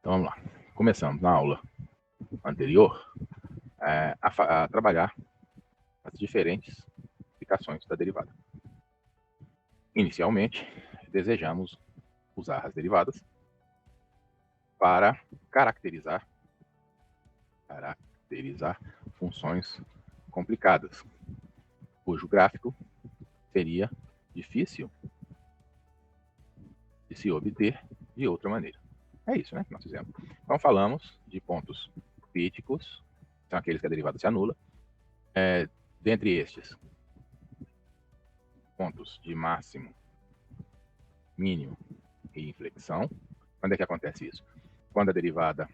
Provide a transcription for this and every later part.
Então vamos lá. Começamos na aula anterior a trabalhar as diferentes aplicações da derivada. Inicialmente, desejamos usar as derivadas para caracterizar funções complicadas, cujo gráfico seria difícil de se obter de outra maneira. É isso, né, que nós fizemos. Então falamos de pontos críticos, são aqueles que a derivada se anula. Dentre estes, pontos de máximo, mínimo e inflexão. Quando é que acontece isso? Quando a derivada,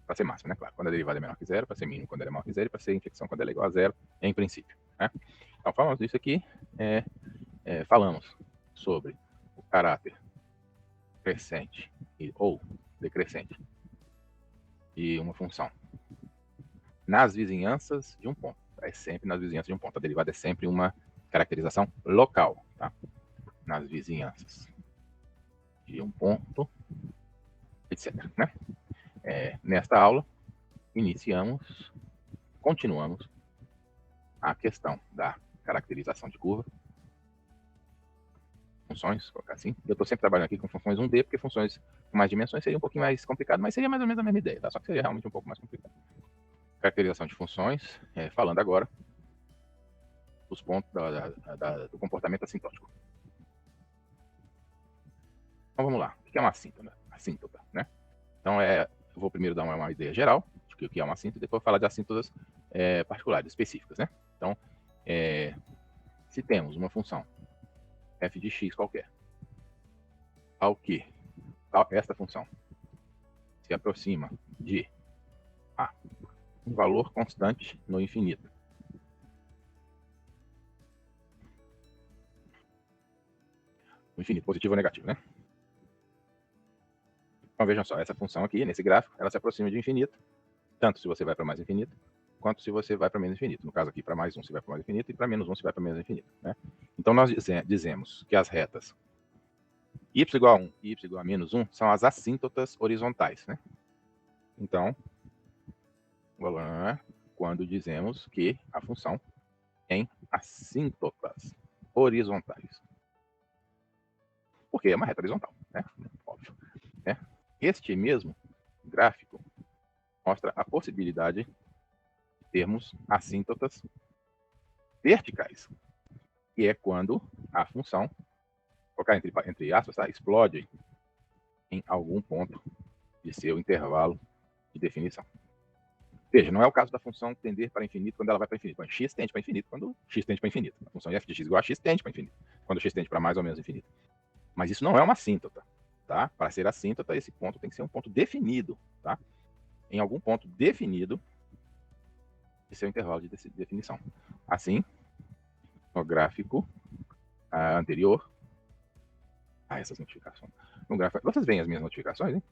para ser máximo, né, claro, quando a derivada é menor que zero, para ser mínimo quando ela é maior que zero, e para ser inflexão quando ela é igual a zero, em princípio. Né? Então falamos disso aqui, falamos sobre o caráter crescente ou decrescente de uma função nas vizinhanças de um ponto. É sempre nas vizinhanças de um ponto. A derivada é sempre uma caracterização local, tá? Nas vizinhanças de um ponto, etc. Né? Nesta aula, continuamos a questão da caracterização de curva, funções, colocar assim. Eu estou sempre trabalhando aqui com funções 1D, porque funções com mais dimensões seria um pouquinho mais complicado, mas seria mais ou menos a mesma ideia, tá? Só que seria realmente um pouco mais complicado. Caracterização de funções, falando agora dos pontos do comportamento assintótico. Então vamos lá. O que é uma assíntota, né? Então eu vou primeiro dar uma ideia geral de o que é uma assíntota, depois falar de assíntotas particulares, específicas, né? Então, se temos uma função f de x qualquer, ao que esta função se aproxima de um valor constante no infinito. No infinito, positivo ou negativo, né? Então vejam só, essa função aqui, nesse gráfico, ela se aproxima de infinito, tanto se você vai para mais infinito, quanto se você vai para menos infinito. No caso aqui, para mais 1 você vai para mais infinito, e para menos 1 você vai para menos infinito. Né? Então nós dizemos que as retas y igual a 1 e y igual a menos 1 são as assíntotas horizontais. Né? Então, quando dizemos que a função tem assíntotas horizontais. Porque é uma reta horizontal, né? Óbvio. Né? Este mesmo gráfico mostra a possibilidade de termos assíntotas verticais, que é quando a função, colocar entre aspas, tá? Explode em algum ponto de seu intervalo de definição. Veja, não é o caso da função tender para infinito quando ela vai para infinito. Quando x tende para infinito, quando x tende para infinito. A função f de x igual a x tende para infinito. Quando x tende para mais ou menos infinito. Mas isso não é uma assíntota, tá? Para ser assíntota, esse ponto tem que ser um ponto definido, tá? Em algum ponto definido de seu intervalo de definição. Assim, no gráfico anterior, essas notificações. No gráfico, vocês veem as minhas notificações, hein?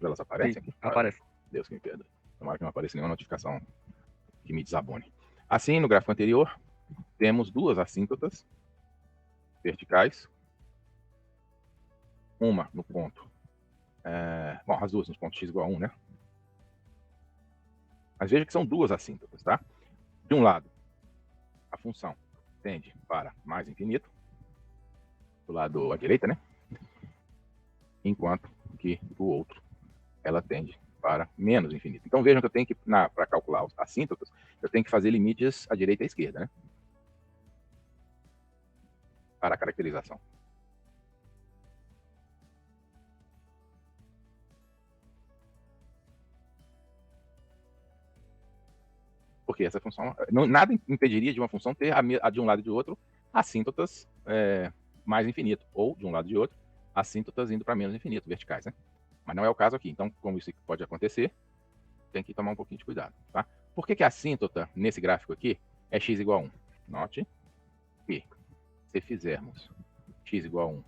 Elas aparecem aqui? Aparece. Deus que me perdoe. Tomara que não apareça nenhuma notificação que me desabone. Assim, no gráfico anterior, temos duas assíntotas verticais. Uma no ponto... bom, as duas nos pontos x igual a 1, né? Mas veja que são duas assíntotas, tá? De um lado, a função tende para mais infinito, do lado à direita, né? Enquanto que do outro, ela tende para menos infinito. Então vejam que eu tenho que, para calcular as assíntotas, eu tenho que fazer limites à direita e à esquerda, né? Para a caracterização. Porque essa função, nada impediria de uma função ter a de um lado e de outro assíntotas mais infinito, ou de um lado e de outro assíntotas indo para menos infinito, verticais, né? Mas não é o caso aqui. Então, como isso pode acontecer, tem que tomar um pouquinho de cuidado, tá? Por que a assíntota nesse gráfico aqui é x igual a 1? Note que se fizermos x igual a 1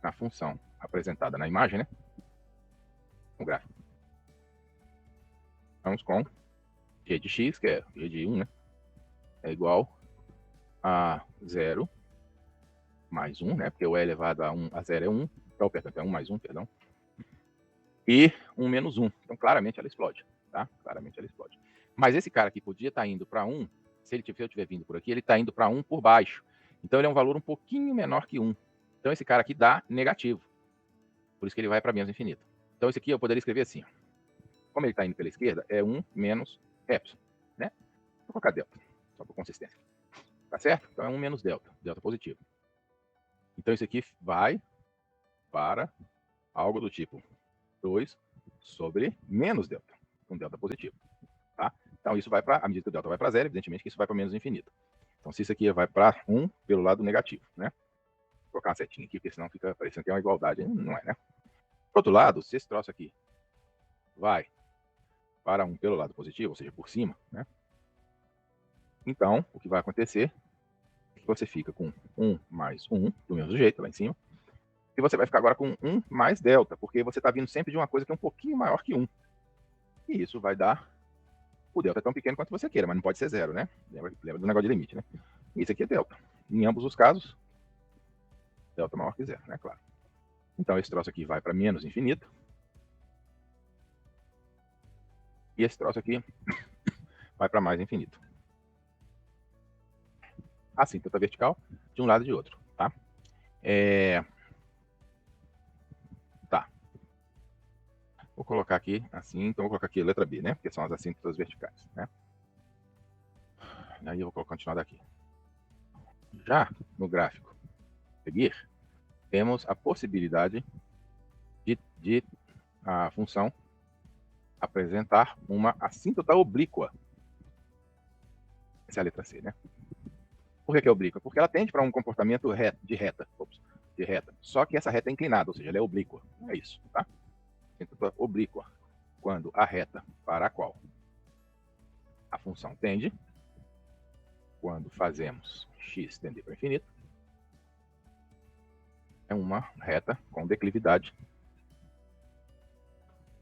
na função apresentada na imagem, né? No gráfico. Vamos com g de x, que é g de 1, né? É igual a 0 mais 1, né? Porque o e elevado a 0 é 1. Então, é 1 mais 1, perdão. e 1 menos 1. Então, claramente ela explode, tá? Claramente ela explode. Mas esse cara aqui podia estar indo para 1, se eu estiver vindo por aqui, ele está indo para 1 por baixo. Então, ele é um valor um pouquinho menor que 1. Então, esse cara aqui dá negativo. Por isso que ele vai para menos infinito. Então, esse aqui eu poderia escrever assim. Ó. Como ele está indo pela esquerda, é 1 menos epsilon, né? Vou colocar delta, só por consistência. Tá certo? Então, é 1 menos delta, delta positivo. Então, isso aqui vai para algo do tipo 2 sobre menos delta, com delta positivo. Tá? Então, isso vai para, à medida que o delta vai para zero, evidentemente que isso vai para menos infinito. Então, se isso aqui vai para 1 pelo lado negativo, né? Vou colocar uma setinha aqui, porque senão fica parecendo que é uma igualdade. Não é, né? Por outro lado, se esse troço aqui vai para 1 pelo lado positivo, ou seja, por cima, né? Então, o que vai acontecer é que você fica com 1 mais 1, do mesmo jeito, lá em cima, e você vai ficar agora com 1 mais delta, porque você está vindo sempre de uma coisa que é um pouquinho maior que 1. E isso vai dar... O delta é tão pequeno quanto você queira, mas não pode ser zero, né? Lembra do negócio de limite, né? Isso aqui é delta. Em ambos os casos, delta maior que zero, né? Claro. Então, esse troço aqui vai para menos infinito. E esse troço aqui vai para mais infinito. Assíntota vertical de um lado e de outro, tá? Tá. Vou colocar aqui assim, então vou colocar aqui a letra B, né? Porque são as assíntotas verticais, né? Aí eu vou continuar daqui. Já no gráfico seguir, temos a possibilidade de a função apresentar uma assíntota oblíqua. Essa é a letra C, né? Por que é oblíqua? Porque ela tende para um comportamento de reta. Só que essa reta é inclinada, ou seja, ela é oblíqua. É isso, tá? Assíntota oblíqua. Quando a reta para a qual a função tende, quando fazemos x tender para o infinito, é uma reta com declividade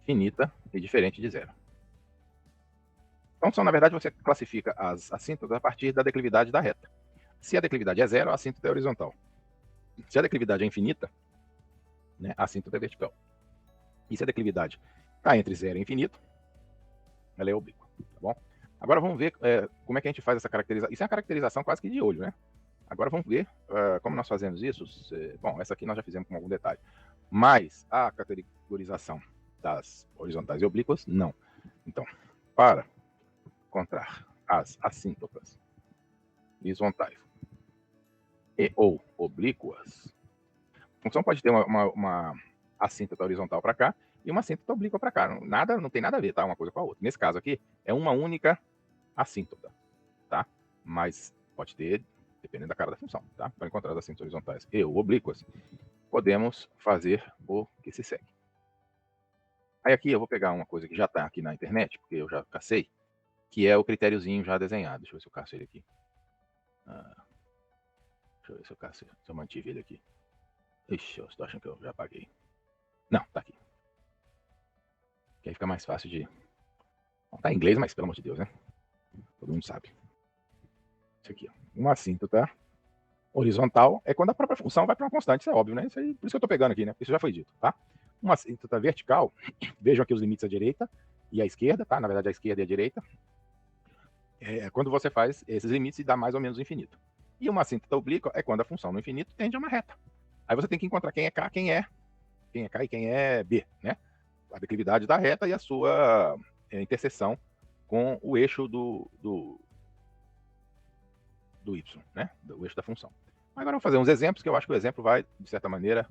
finita e diferente de zero. Então, na verdade, você classifica as assíntotas a partir da declividade da reta. Se a declividade é zero, a assíntota é horizontal. Se a declividade é infinita, né, a assíntota é vertical. E se a declividade está entre zero e infinito, ela é oblíqua, tá bom? Agora vamos ver como é que a gente faz essa caracterização. Isso é uma caracterização quase que de olho, né? Agora vamos ver como nós fazemos isso. Bom, essa aqui nós já fizemos com algum detalhe. Mas a categorização das horizontais e oblíquas, não. Então, para encontrar as assíntotas horizontais e ou oblíquas, a função pode ter uma assíntota horizontal para cá e uma assíntota oblíqua para cá. Não tem nada a ver, tá? Uma coisa com a outra. Nesse caso aqui, é uma única assíntota, tá? Mas pode ter, dependendo da cara da função, tá? Para encontrar as assíntotas horizontais e ou oblíquas, podemos fazer o que se segue. Aí aqui eu vou pegar uma coisa que já está aqui na internet, porque eu já cacei, que é o critériozinho já desenhado. Deixa eu ver se eu caço ele aqui. Deixa eu ver se eu cacei, se eu mantive ele aqui. Ixi, eu estou achando que eu já apaguei. Não, tá aqui. Que aí fica mais fácil de... Não, tá em inglês, mas pelo amor de Deus, né? Todo mundo sabe. Isso aqui, ó. Uma assíntota horizontal é quando a própria função vai para uma constante, isso é óbvio, né? Isso aí, por isso que eu estou pegando aqui, né? Isso já foi dito, tá? Uma assíntota vertical, vejam aqui os limites à direita e à esquerda, tá? Na verdade, a esquerda e a direita. Quando você faz esses limites e dá mais ou menos infinito. E uma assíntota oblíqua é quando a função no infinito tende a uma reta. Aí você tem que encontrar quem é K, quem é K e quem é B, né? A declividade da reta e a sua interseção com o eixo do Y, né? O eixo da função. Agora eu vou fazer uns exemplos, que eu acho que o exemplo vai, de certa maneira,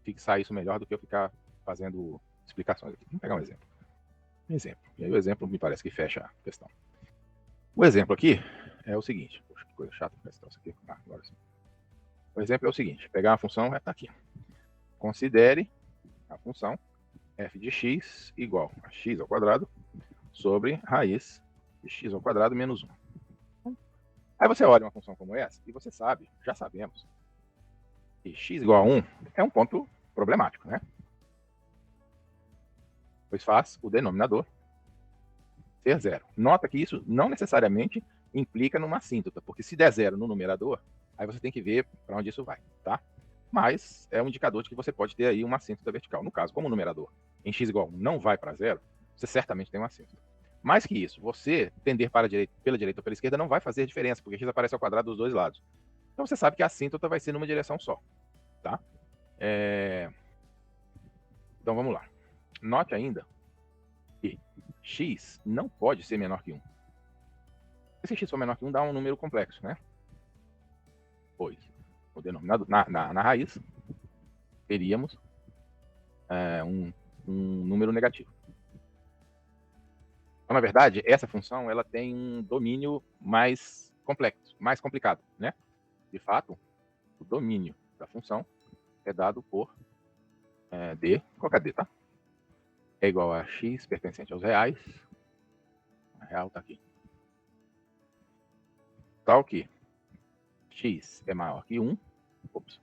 fixar isso melhor do que eu ficar fazendo explicações aqui. Vamos pegar um exemplo. E aí o exemplo me parece que fecha a questão. O exemplo aqui é o seguinte. Poxa, que coisa chata esse troço aqui. Agora sim. O exemplo é o seguinte. Pegar uma função, está aqui. Considere a função f de x igual a x ao quadrado sobre raiz de x ao quadrado menos 1. Aí você olha uma função como essa e você sabe, já sabemos, que x igual a 1 é um ponto problemático, né? Pois faz o denominador ser zero. Nota que isso não necessariamente implica numa assíntota, porque se der zero no numerador, aí você tem que ver para onde isso vai, tá? Mas é um indicador de que você pode ter aí uma assíntota vertical. No caso, como o numerador em x igual a 1 não vai para zero, você certamente tem um assíntota. Mais que isso, você tender para a direita, pela direita ou pela esquerda não vai fazer diferença, porque x aparece ao quadrado dos dois lados. Então você sabe que a assíntota vai ser numa direção só. Tá? Então vamos lá. Note ainda que x não pode ser menor que 1. Se x for menor que 1, dá um número complexo, né? Pois o denominador, na raiz, teríamos um número negativo. Então, na verdade, essa função ela tem um domínio mais complexo, mais complicado, né? De fato, o domínio da função é dado por D, colocar D, tá? É igual a x pertencente aos reais. A real tá aqui. Tal que x é maior que 1. Ops.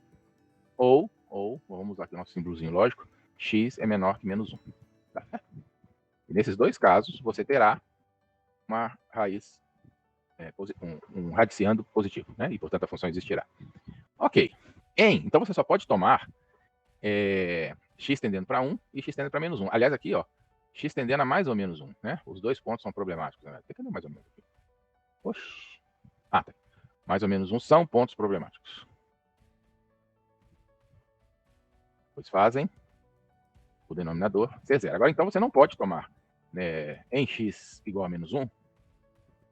Ou, vamos usar aqui o nosso símbolozinho lógico, x é menor que menos 1. Tá? E nesses dois casos, você terá uma raiz, um radiciando positivo, né? E, portanto, a função existirá. Ok. Então, você só pode tomar x tendendo para 1 e x tendendo para menos 1. Aliás, aqui, ó, x tendendo a mais ou menos 1, né? Os dois pontos são problemáticos. Né? Cadê mais ou menos aqui? Oxi. Tá. Mais ou menos 1 são pontos problemáticos. Pois fazem o denominador ser zero. Agora, então, você não pode tomar em x igual a menos 1,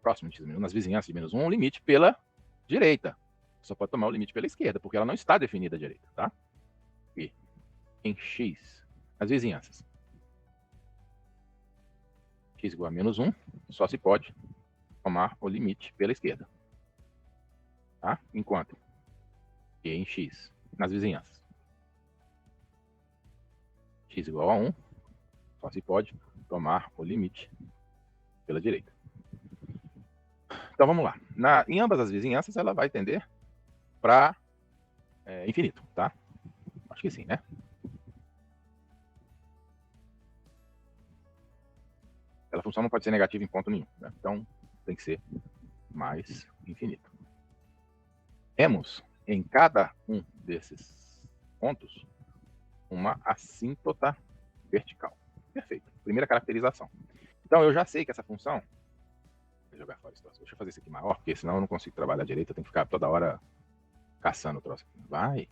próximo de x menos 1, nas vizinhanças de menos 1, um limite pela direita. Você só pode tomar o limite pela esquerda, porque ela não está definida à direita, tá? E em x, nas vizinhanças, x igual a menos 1, só se pode tomar o limite pela esquerda. Tá? Enquanto que em x, nas vizinhanças, x igual a 1, só se pode tomar o limite pela direita. Então vamos lá. Em ambas as vizinhanças, ela vai tender para infinito, tá? Acho que sim, né? Aquela função não pode ser negativa em ponto nenhum, né? Então tem que ser mais infinito. Temos em cada um desses pontos uma assíntota vertical. Perfeito. Primeira caracterização. Então eu já sei que essa função... Vou jogar fora isso. Deixa eu fazer isso aqui maior, porque senão eu não consigo trabalhar direito. Eu tenho que ficar toda hora caçando o troço aqui. Vai.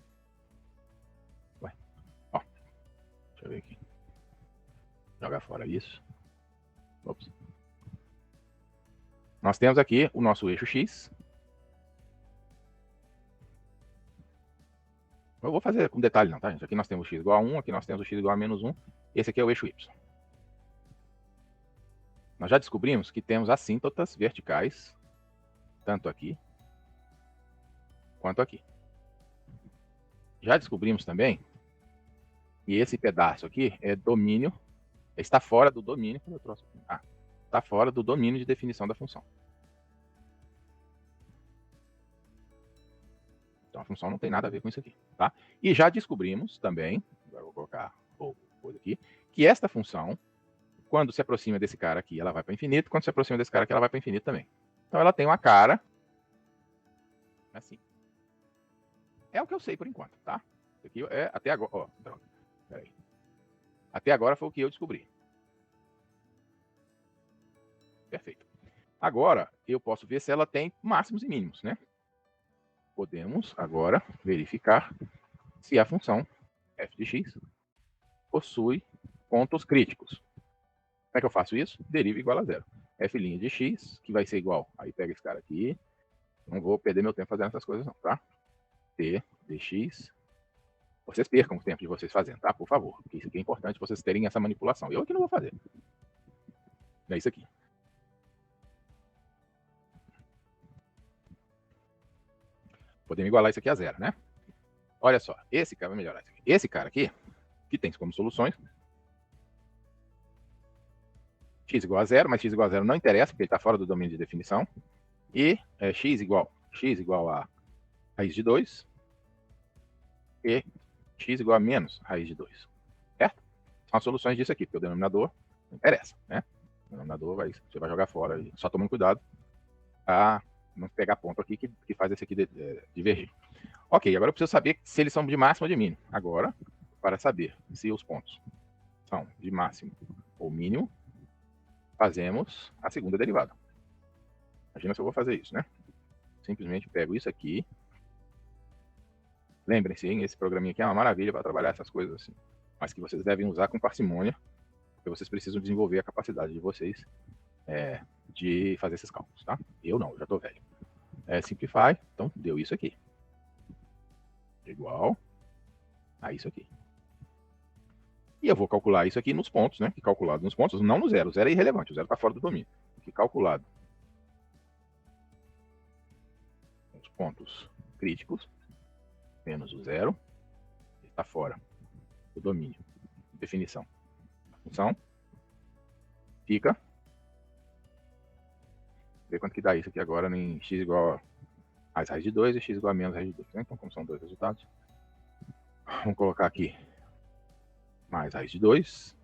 Ó. Deixa eu ver aqui. Jogar fora isso. Ops. Nós temos aqui o nosso eixo x. Eu vou fazer com detalhe não, tá, gente? Aqui nós temos o x igual a 1, aqui nós temos o x igual a menos 1. Esse aqui é o eixo y. Nós já descobrimos que temos assíntotas verticais, tanto aqui, quanto aqui. Já descobrimos também que esse pedaço aqui é domínio, está fora do domínio, está fora do domínio de definição da função. Então a função não tem nada a ver com isso aqui, tá? E já descobrimos também, agora eu vou colocar o coisa aqui, que esta função, quando se aproxima desse cara aqui, ela vai para infinito, quando se aproxima desse cara aqui, ela vai para infinito também. Então ela tem uma cara assim. É o que eu sei por enquanto, tá? Isso aqui é até agora, ó, droga. Peraí. Até agora foi o que eu descobri. Perfeito. Agora eu posso ver se ela tem máximos e mínimos, né? Podemos agora verificar se a função f de x possui pontos críticos. Como é que eu faço isso? Deriva igual a zero. F' de x, que vai ser igual. Aí pega esse cara aqui. Não vou perder meu tempo fazendo essas coisas não, tá? T de x. Vocês percam o tempo de vocês fazendo, tá? Por favor. Porque isso aqui é importante vocês terem essa manipulação. Eu aqui não vou fazer. É isso aqui. Podemos igualar isso aqui a zero, né? Olha só. Esse cara vai melhorar isso aqui. Esse cara aqui, que tem como soluções, x igual a zero, mas x igual a zero não interessa, porque ele está fora do domínio de definição. E x igual a raiz de 2 e x igual a menos raiz de 2. Certo? São as soluções disso aqui, porque o denominador não interessa, né? O denominador você vai jogar fora, só tomando cuidado a não pegar ponto aqui que faz esse aqui divergir. Ok, agora eu preciso saber se eles são de máximo ou de mínimo. Agora, para saber se os pontos função de máximo ou mínimo, fazemos a segunda derivada. Imagina se eu vou fazer isso, né? Simplesmente pego isso aqui. Lembrem-se, esse programinha aqui é uma maravilha para trabalhar essas coisas assim, mas que vocês devem usar com parcimônia, porque vocês precisam desenvolver a capacidade de vocês de fazer esses cálculos, tá? Eu não, eu já estou velho. Simplify, então deu isso aqui. Igual a isso aqui. E eu vou calcular isso aqui nos pontos, né? Que calculado nos pontos, não no zero. O zero é irrelevante, o zero está fora do domínio. Que calculado nos pontos críticos, menos o zero, está fora do domínio. Definição. A função fica. Ver quanto que dá isso aqui agora em x igual a mais raiz de 2 e x igual a menos raiz de 2. Né? Então, como são dois resultados, vamos colocar aqui mais raiz de 2.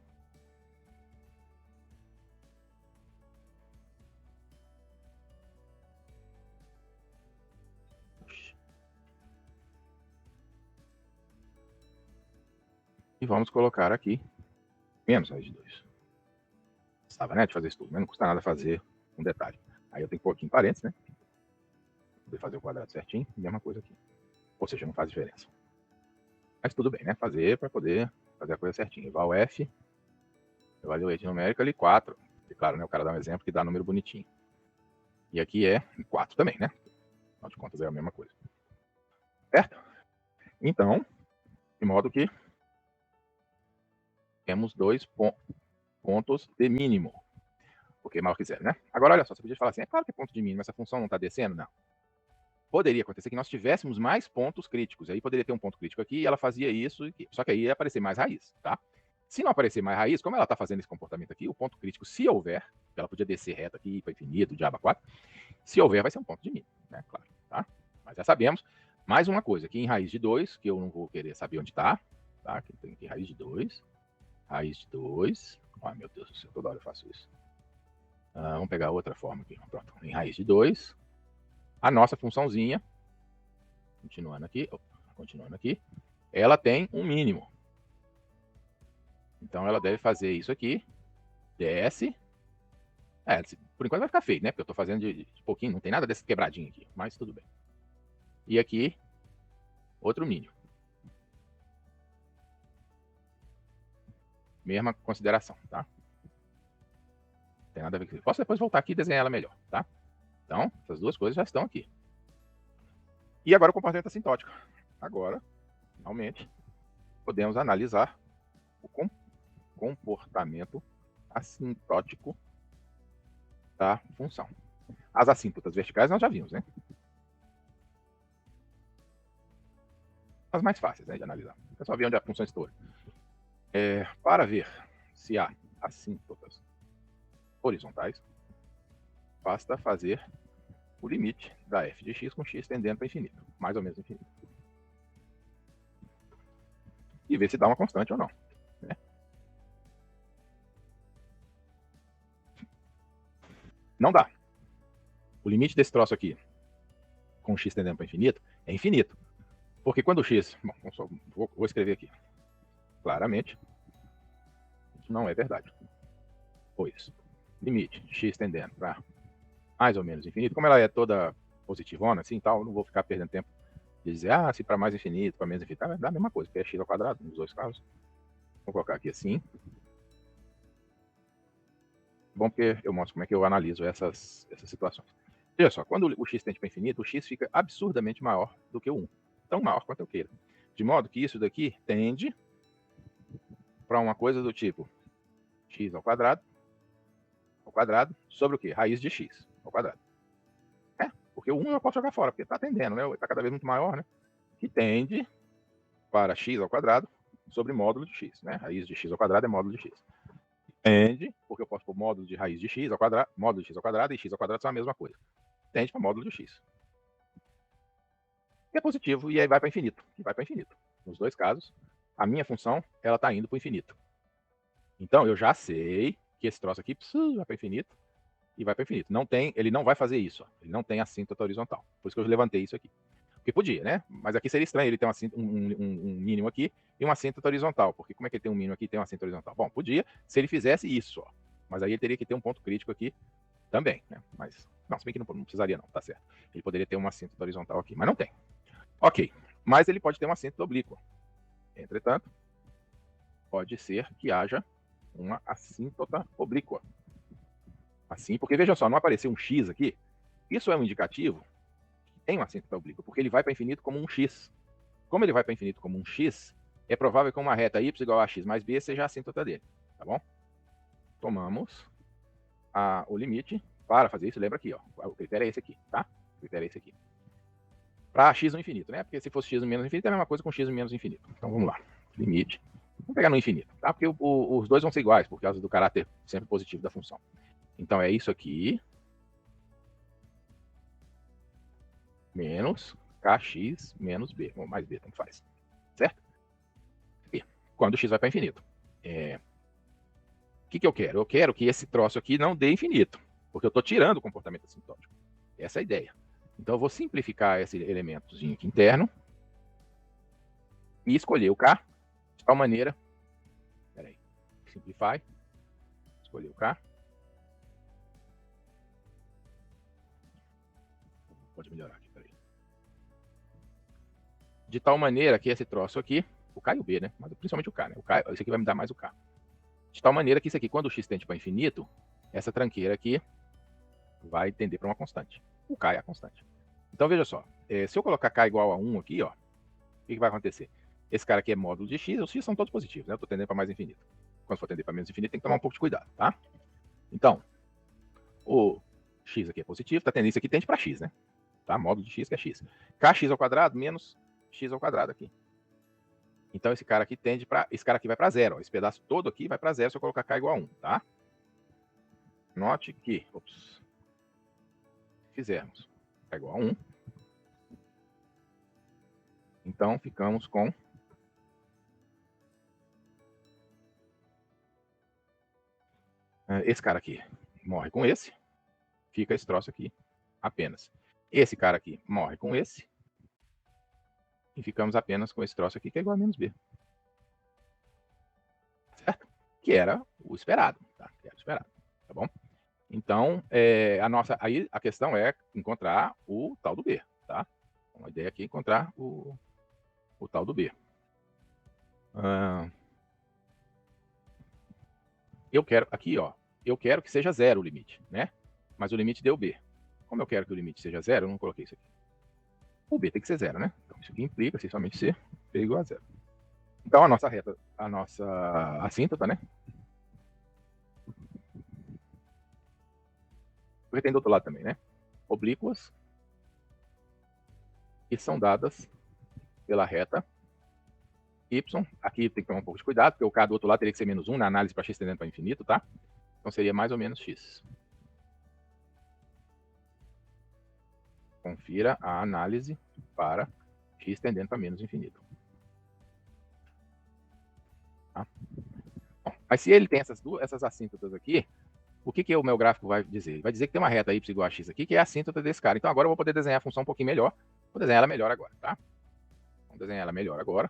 E vamos colocar aqui menos raiz de 2. Estava, né, de fazer isso tudo, mas não custa nada fazer um detalhe. Aí eu tenho que pôr aqui em parênteses, né? Poder fazer o quadrado certinho, mesma coisa aqui. Ou seja, não faz diferença. Mas tudo bem, né? Fazer para poder fazer a coisa certinha. Igual F, evaluate numérico ali 4. E claro, né, o cara dá um exemplo que dá número bonitinho. E aqui é 4 também, né? Afinal de contas é a mesma coisa. Certo? Então, de modo que temos 2 pontos de mínimo. Porque maior que zero, né? Agora, olha só, você podia falar assim, é claro que é ponto de mínimo, essa função não está descendo? Não. Poderia acontecer que nós tivéssemos mais pontos críticos. Aí poderia ter um ponto crítico aqui e ela fazia isso aqui. Só que aí ia aparecer mais raiz, tá? Se não aparecer mais raiz, como ela está fazendo esse comportamento aqui, o ponto crítico, se houver, ela podia descer reto aqui para infinito, diabo 4, se houver, vai ser um ponto de mínimo, né? Claro, tá? Mas já sabemos. Mais uma coisa, aqui em raiz de 2, que eu não vou querer saber onde está, tá? Aqui tem aqui raiz de 2. Raiz de 2. Ai, meu Deus do céu, toda hora eu faço isso. Vamos pegar outra forma aqui. Pronto. Em raiz de 2, a nossa funçãozinha, continuando aqui, ela tem um mínimo. Então ela deve fazer isso aqui, desce. Por enquanto vai ficar feio, né? Porque eu estou fazendo de pouquinho, não tem nada desse quebradinho aqui, mas tudo bem. E aqui, outro mínimo. Mesma consideração, tá? Não tem nada a ver com isso. Posso depois voltar aqui e desenhar ela melhor, tá? Então, essas duas coisas já estão aqui. E agora o comportamento assintótico. Agora, finalmente, podemos analisar o comportamento assintótico da função. As assíntotas verticais nós já vimos, né? As mais fáceis, né, de analisar. É só ver onde a função estoura. Para ver se há assíntotas horizontais, basta fazer o limite da f de x com x tendendo para infinito, mais ou menos infinito. E ver se dá uma constante ou não. Né? Não dá. O limite desse troço aqui, com x tendendo para infinito, é infinito. Porque quando o x... Bom, vou escrever aqui. Claramente, isso não é verdade. Pois, limite x tendendo para mais ou menos infinito, como ela é toda positivona, assim, tal, eu não vou ficar perdendo tempo de dizer, se para mais infinito, para menos infinito, vai dar a mesma coisa, porque é x ao quadrado nos dois casos. Vou colocar aqui assim. Bom, porque eu mostro como é que eu analiso essas situações. Veja só, quando o x tende para infinito, o x fica absurdamente maior do que o 1. Tão maior quanto eu queira. De modo que isso daqui tende para uma coisa do tipo x ao quadrado sobre o quê? Raiz de x ao quadrado. Porque o 1 eu posso jogar fora, porque está tendendo, né? Está cada vez muito maior, né? Que tende para x ao quadrado sobre módulo de x, né? Raiz de x ao quadrado é módulo de x. Tende, porque eu posso pôr módulo de raiz de x ao quadrado, módulo de x ao quadrado e x ao quadrado são a mesma coisa. Tende para módulo de x. E é positivo, e aí vai para infinito. E vai para infinito. Nos dois casos, a minha função, ela está indo para o infinito. Então, eu já sei que esse troço aqui vai para infinito e vai para infinito. Ele não vai fazer isso. Ó. Ele não tem assíntota horizontal. Por isso que eu levantei isso aqui. Porque podia, né? Mas aqui seria estranho ele ter um mínimo aqui e uma assíntota horizontal. Porque como é que ele tem um mínimo aqui e tem uma assíntota horizontal? Bom, podia se ele fizesse isso, ó. Mas aí ele teria que ter um ponto crítico aqui também, né? Mas, não, se bem que não precisaria não, tá certo. Ele poderia ter uma assíntota horizontal aqui, mas não tem. Ok, mas ele pode ter uma assíntota oblíqua. Entretanto, pode ser que haja uma assíntota oblíqua. Assim, porque veja só, não apareceu um X aqui? Isso é um indicativo que tem uma assíntota oblíqua, porque ele vai para infinito como um X. Como ele vai para infinito como um X, é provável que uma reta y igual a x mais b seja a assíntota dele, tá bom? Tomamos o limite. Para fazer isso, lembra aqui, ó. O critério é esse aqui, tá? O critério é esse aqui. Para x no infinito, né? Porque se fosse x no menos infinito, é a mesma coisa com x no menos infinito. Então vamos lá. Limite. Vamos pegar no infinito, tá? Porque os dois vão ser iguais, por causa do caráter sempre positivo da função. Então é isso aqui. Menos kx menos b. Ou mais b, tanto faz. Certo? E quando o x vai para infinito. O que eu quero? Eu quero que esse troço aqui não dê infinito. Porque eu estou tirando o comportamento assintótico. Essa é a ideia. Então eu vou simplificar esse elementozinho aqui interno. E escolher o k de tal maneira. Peraí. Simplify. Escolher o k. Pode melhorar aqui, peraí. De tal maneira que esse troço aqui, o k e o b, né? Mas principalmente o k, né? O k, esse aqui vai me dar mais o k. De tal maneira que isso aqui, quando o x tende para infinito, essa tranqueira aqui vai tender para uma constante. O k é a constante. Então veja só, se eu colocar k igual a 1 aqui, ó, o que vai acontecer? Esse cara aqui é módulo de x, os x são todos positivos, né? Eu estou tendendo para mais infinito. Quando for tender para menos infinito, tem que tomar um pouco de cuidado, tá? Então, o x aqui é positivo, tá tendência aqui tende para x, né? Tá? Módulo de x que é x. Kx ao quadrado menos x ao quadrado aqui. Então esse cara aqui tende para, esse cara aqui vai para zero, ó. Esse pedaço todo aqui vai para zero se eu colocar k igual a 1, tá? Note que, se fizermos k igual a 1, então ficamos com esse cara aqui morre com esse, fica esse troço aqui apenas. Esse cara aqui morre com esse, e ficamos apenas com esse troço aqui, que é igual a menos b. Certo? Que era o esperado, tá? Que era o esperado, tá bom? Então, aí a questão é encontrar o tal do b, tá? Então, a ideia aqui é encontrar o tal do b. Eu quero, aqui, ó, eu quero que seja zero o limite, né? Mas o limite deu b. Como eu quero que o limite seja zero, eu não coloquei isso aqui. O b tem que ser zero, né? Então isso aqui implica, se somente ser, b igual a zero. Então a nossa reta, a nossa assíntota, né? Porque tem do outro lado também, né? Oblíquas, que são dadas pela reta y. Aqui tem que tomar um pouco de cuidado, porque o k do outro lado teria que ser menos 1 na análise para x tendendo para infinito, tá? Então seria mais ou menos x. Confira a análise para x tendendo para menos infinito. Tá? Bom, mas se ele tem essas assíntotas aqui, o que o meu gráfico vai dizer? Ele vai dizer que tem uma reta y igual a x aqui, que é a assíntota desse cara. Então agora eu vou poder desenhar a função um pouquinho melhor. Vou desenhar ela melhor agora, tá? Vamos desenhar ela melhor agora.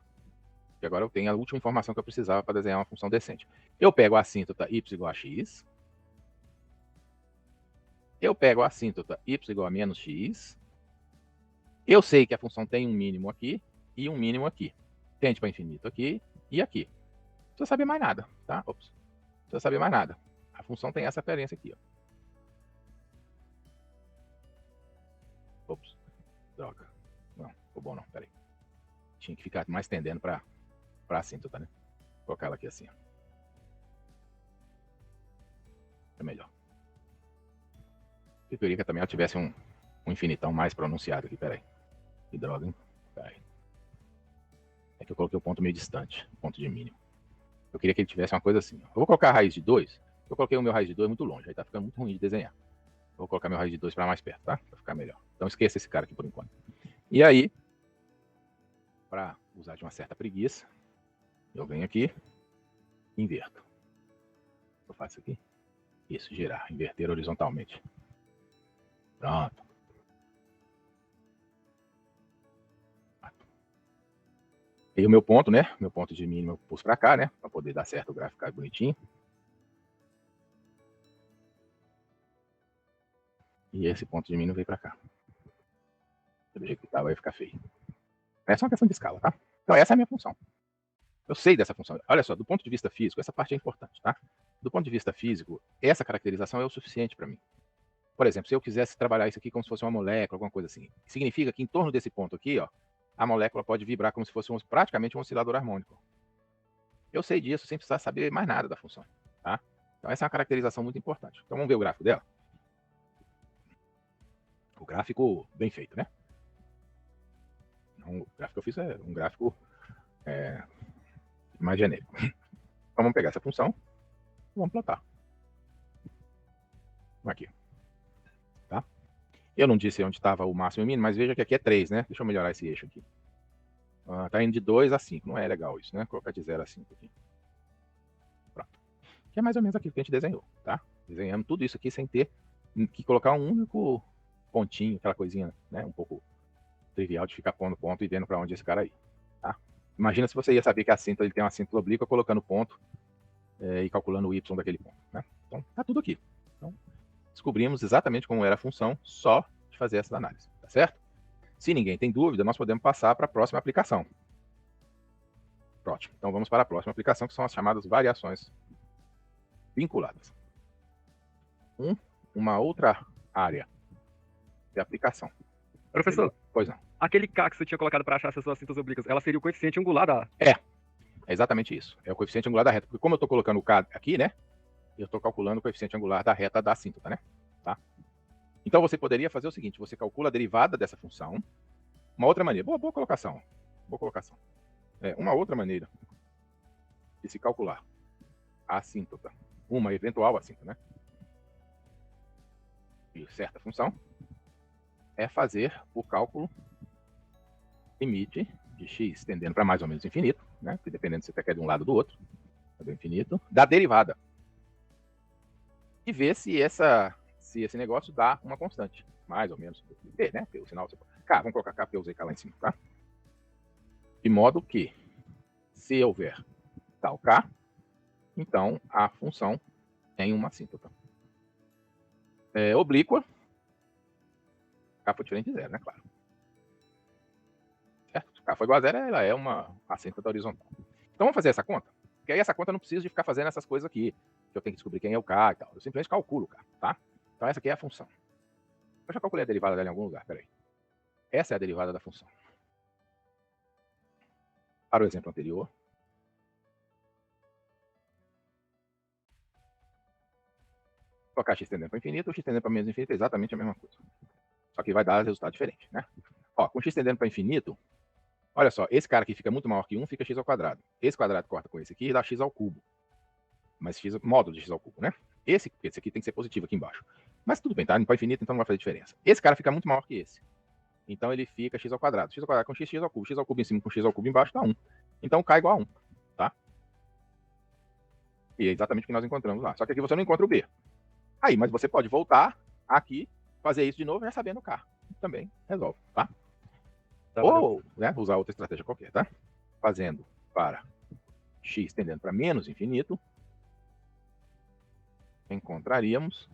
Porque agora eu tenho a última informação que eu precisava para desenhar uma função decente. Eu pego a assíntota y igual a x. Eu pego a assíntota y igual a menos x. Eu sei que a função tem um mínimo aqui e um mínimo aqui. Tende para infinito aqui e aqui. Não precisa saber mais nada, tá? Ops. Não precisa saber mais nada. A função tem essa aparência aqui, ó. Ops. Droga. Não, ficou bom não, peraí. Tinha que ficar mais tendendo para assíntota, né? Vou colocar ela aqui assim, ó. É melhor. Eu queria que também ela tivesse um infinitão mais pronunciado aqui, peraí. Que droga, hein? Peraí. É que eu coloquei o ponto meio distante, ponto de mínimo. Eu queria que ele tivesse uma coisa assim. Eu vou colocar a raiz de 2. Eu coloquei o meu raiz de 2 muito longe, aí tá ficando muito ruim de desenhar. Eu vou colocar meu raiz de 2 para mais perto, tá? Para ficar melhor. Então esqueça esse cara aqui por enquanto. E aí, para usar de uma certa preguiça, eu venho aqui, inverto. Eu faço aqui. Isso, girar, inverter horizontalmente. Pronto. E o meu ponto, né? Meu ponto de mínimo eu pus para cá, né? Para poder dar certo o gráfico ficar bonitinho. E esse ponto de mínimo veio para cá. Do jeito que tá, vai ficar feio. É só uma questão de escala, tá? Então essa é a minha função. Eu sei dessa função. Olha só, do ponto de vista físico, essa parte é importante, tá? Do ponto de vista físico, essa caracterização é o suficiente para mim. Por exemplo, se eu quisesse trabalhar isso aqui como se fosse uma molécula, alguma coisa assim, significa que em torno desse ponto aqui, ó, a molécula pode vibrar como se fosse praticamente um oscilador harmônico. Eu sei disso sem precisar saber mais nada da função, tá? Então essa é uma caracterização muito importante. Então vamos ver o gráfico dela. O gráfico bem feito, né? Então, o gráfico que eu fiz é um gráfico mais genérico. Então vamos pegar essa função e vamos plotar. Aqui. Tá? Eu não disse onde estava o máximo e o mínimo, mas veja que aqui é 3, né? Deixa eu melhorar esse eixo aqui. Tá indo de 2 a 5. Não é legal isso, né? Vou colocar de 0 a 5 aqui. Pronto. Que é mais ou menos aquilo que a gente desenhou, tá? Desenhamos tudo isso aqui sem ter que colocar um único pontinho, aquela coisinha, né? Um pouco trivial de ficar pondo ponto e vendo para onde esse cara aí, tá? Imagina se você ia saber que a cinta ele tem uma cinta oblíqua colocando ponto e calculando o y daquele ponto, né? Então, tá tudo aqui. Então, descobrimos exatamente como era a função só de fazer essa análise, tá certo? Se ninguém tem dúvida, nós podemos passar para a próxima aplicação. Ótimo. Então vamos para a próxima aplicação, que são as chamadas variações vinculadas. Uma outra área de aplicação. Professor, pois não. Aquele K que você tinha colocado para achar essas suas cintas oblíquas, ela seria o coeficiente angular da... É exatamente isso. É o coeficiente angular da reta. Porque como eu estou colocando o K aqui, né? Eu estou calculando o coeficiente angular da reta da assíntota, né? Tá? Então você poderia fazer o seguinte: você calcula a derivada dessa função. Uma outra maneira. Boa colocação. Boa colocação. Uma outra maneira de se calcular a assíntota, uma eventual assíntota, né? De certa função, é fazer o cálculo limite de x tendendo para mais ou menos infinito, né? Porque dependendo se você quer de um lado ou do outro, do infinito, da derivada. E ver se esse negócio dá uma constante, mais ou menos. P, né? Pelo sinal. K, vamos colocar K, porque eu usei K lá em cima, tá? De modo que, se houver tal K, então a função tem uma assíntota. Oblíqua, K foi diferente de zero, né? Claro. Certo? Se K for igual a zero, ela é uma assíntota horizontal. Então vamos fazer essa conta? Porque aí essa conta eu não preciso de ficar fazendo essas coisas aqui, que eu tenho que descobrir quem é o K e tal. Eu simplesmente calculo o K, tá? Então essa aqui é a função. Eu já calculei a derivada dela em algum lugar, peraí. Essa é a derivada da função. Para o exemplo anterior, colocar x tendendo para infinito, x tendendo para menos infinito é exatamente a mesma coisa. Só que vai dar resultado diferente, né? Ó, com x tendendo para infinito, olha só, esse cara aqui fica muito maior que 1, fica x ao quadrado. Esse quadrado corta com esse aqui e dá x ao cubo. Mas x, módulo de x ao cubo, né? Esse aqui tem que ser positivo aqui embaixo. Mas tudo bem, tá? Para infinito, então não vai fazer diferença. Esse cara fica muito maior que esse. Então ele fica x ao quadrado. X ao quadrado com x, x ao cubo. X ao cubo em cima com x ao cubo embaixo dá 1. Então K igual a 1, tá? E é exatamente o que nós encontramos lá. Só que aqui você não encontra o B. Aí, mas você pode voltar aqui, fazer isso de novo, já sabendo o K. Também resolve, tá? Ou, né, usar outra estratégia qualquer, tá? Fazendo para x tendendo para menos infinito, encontraríamos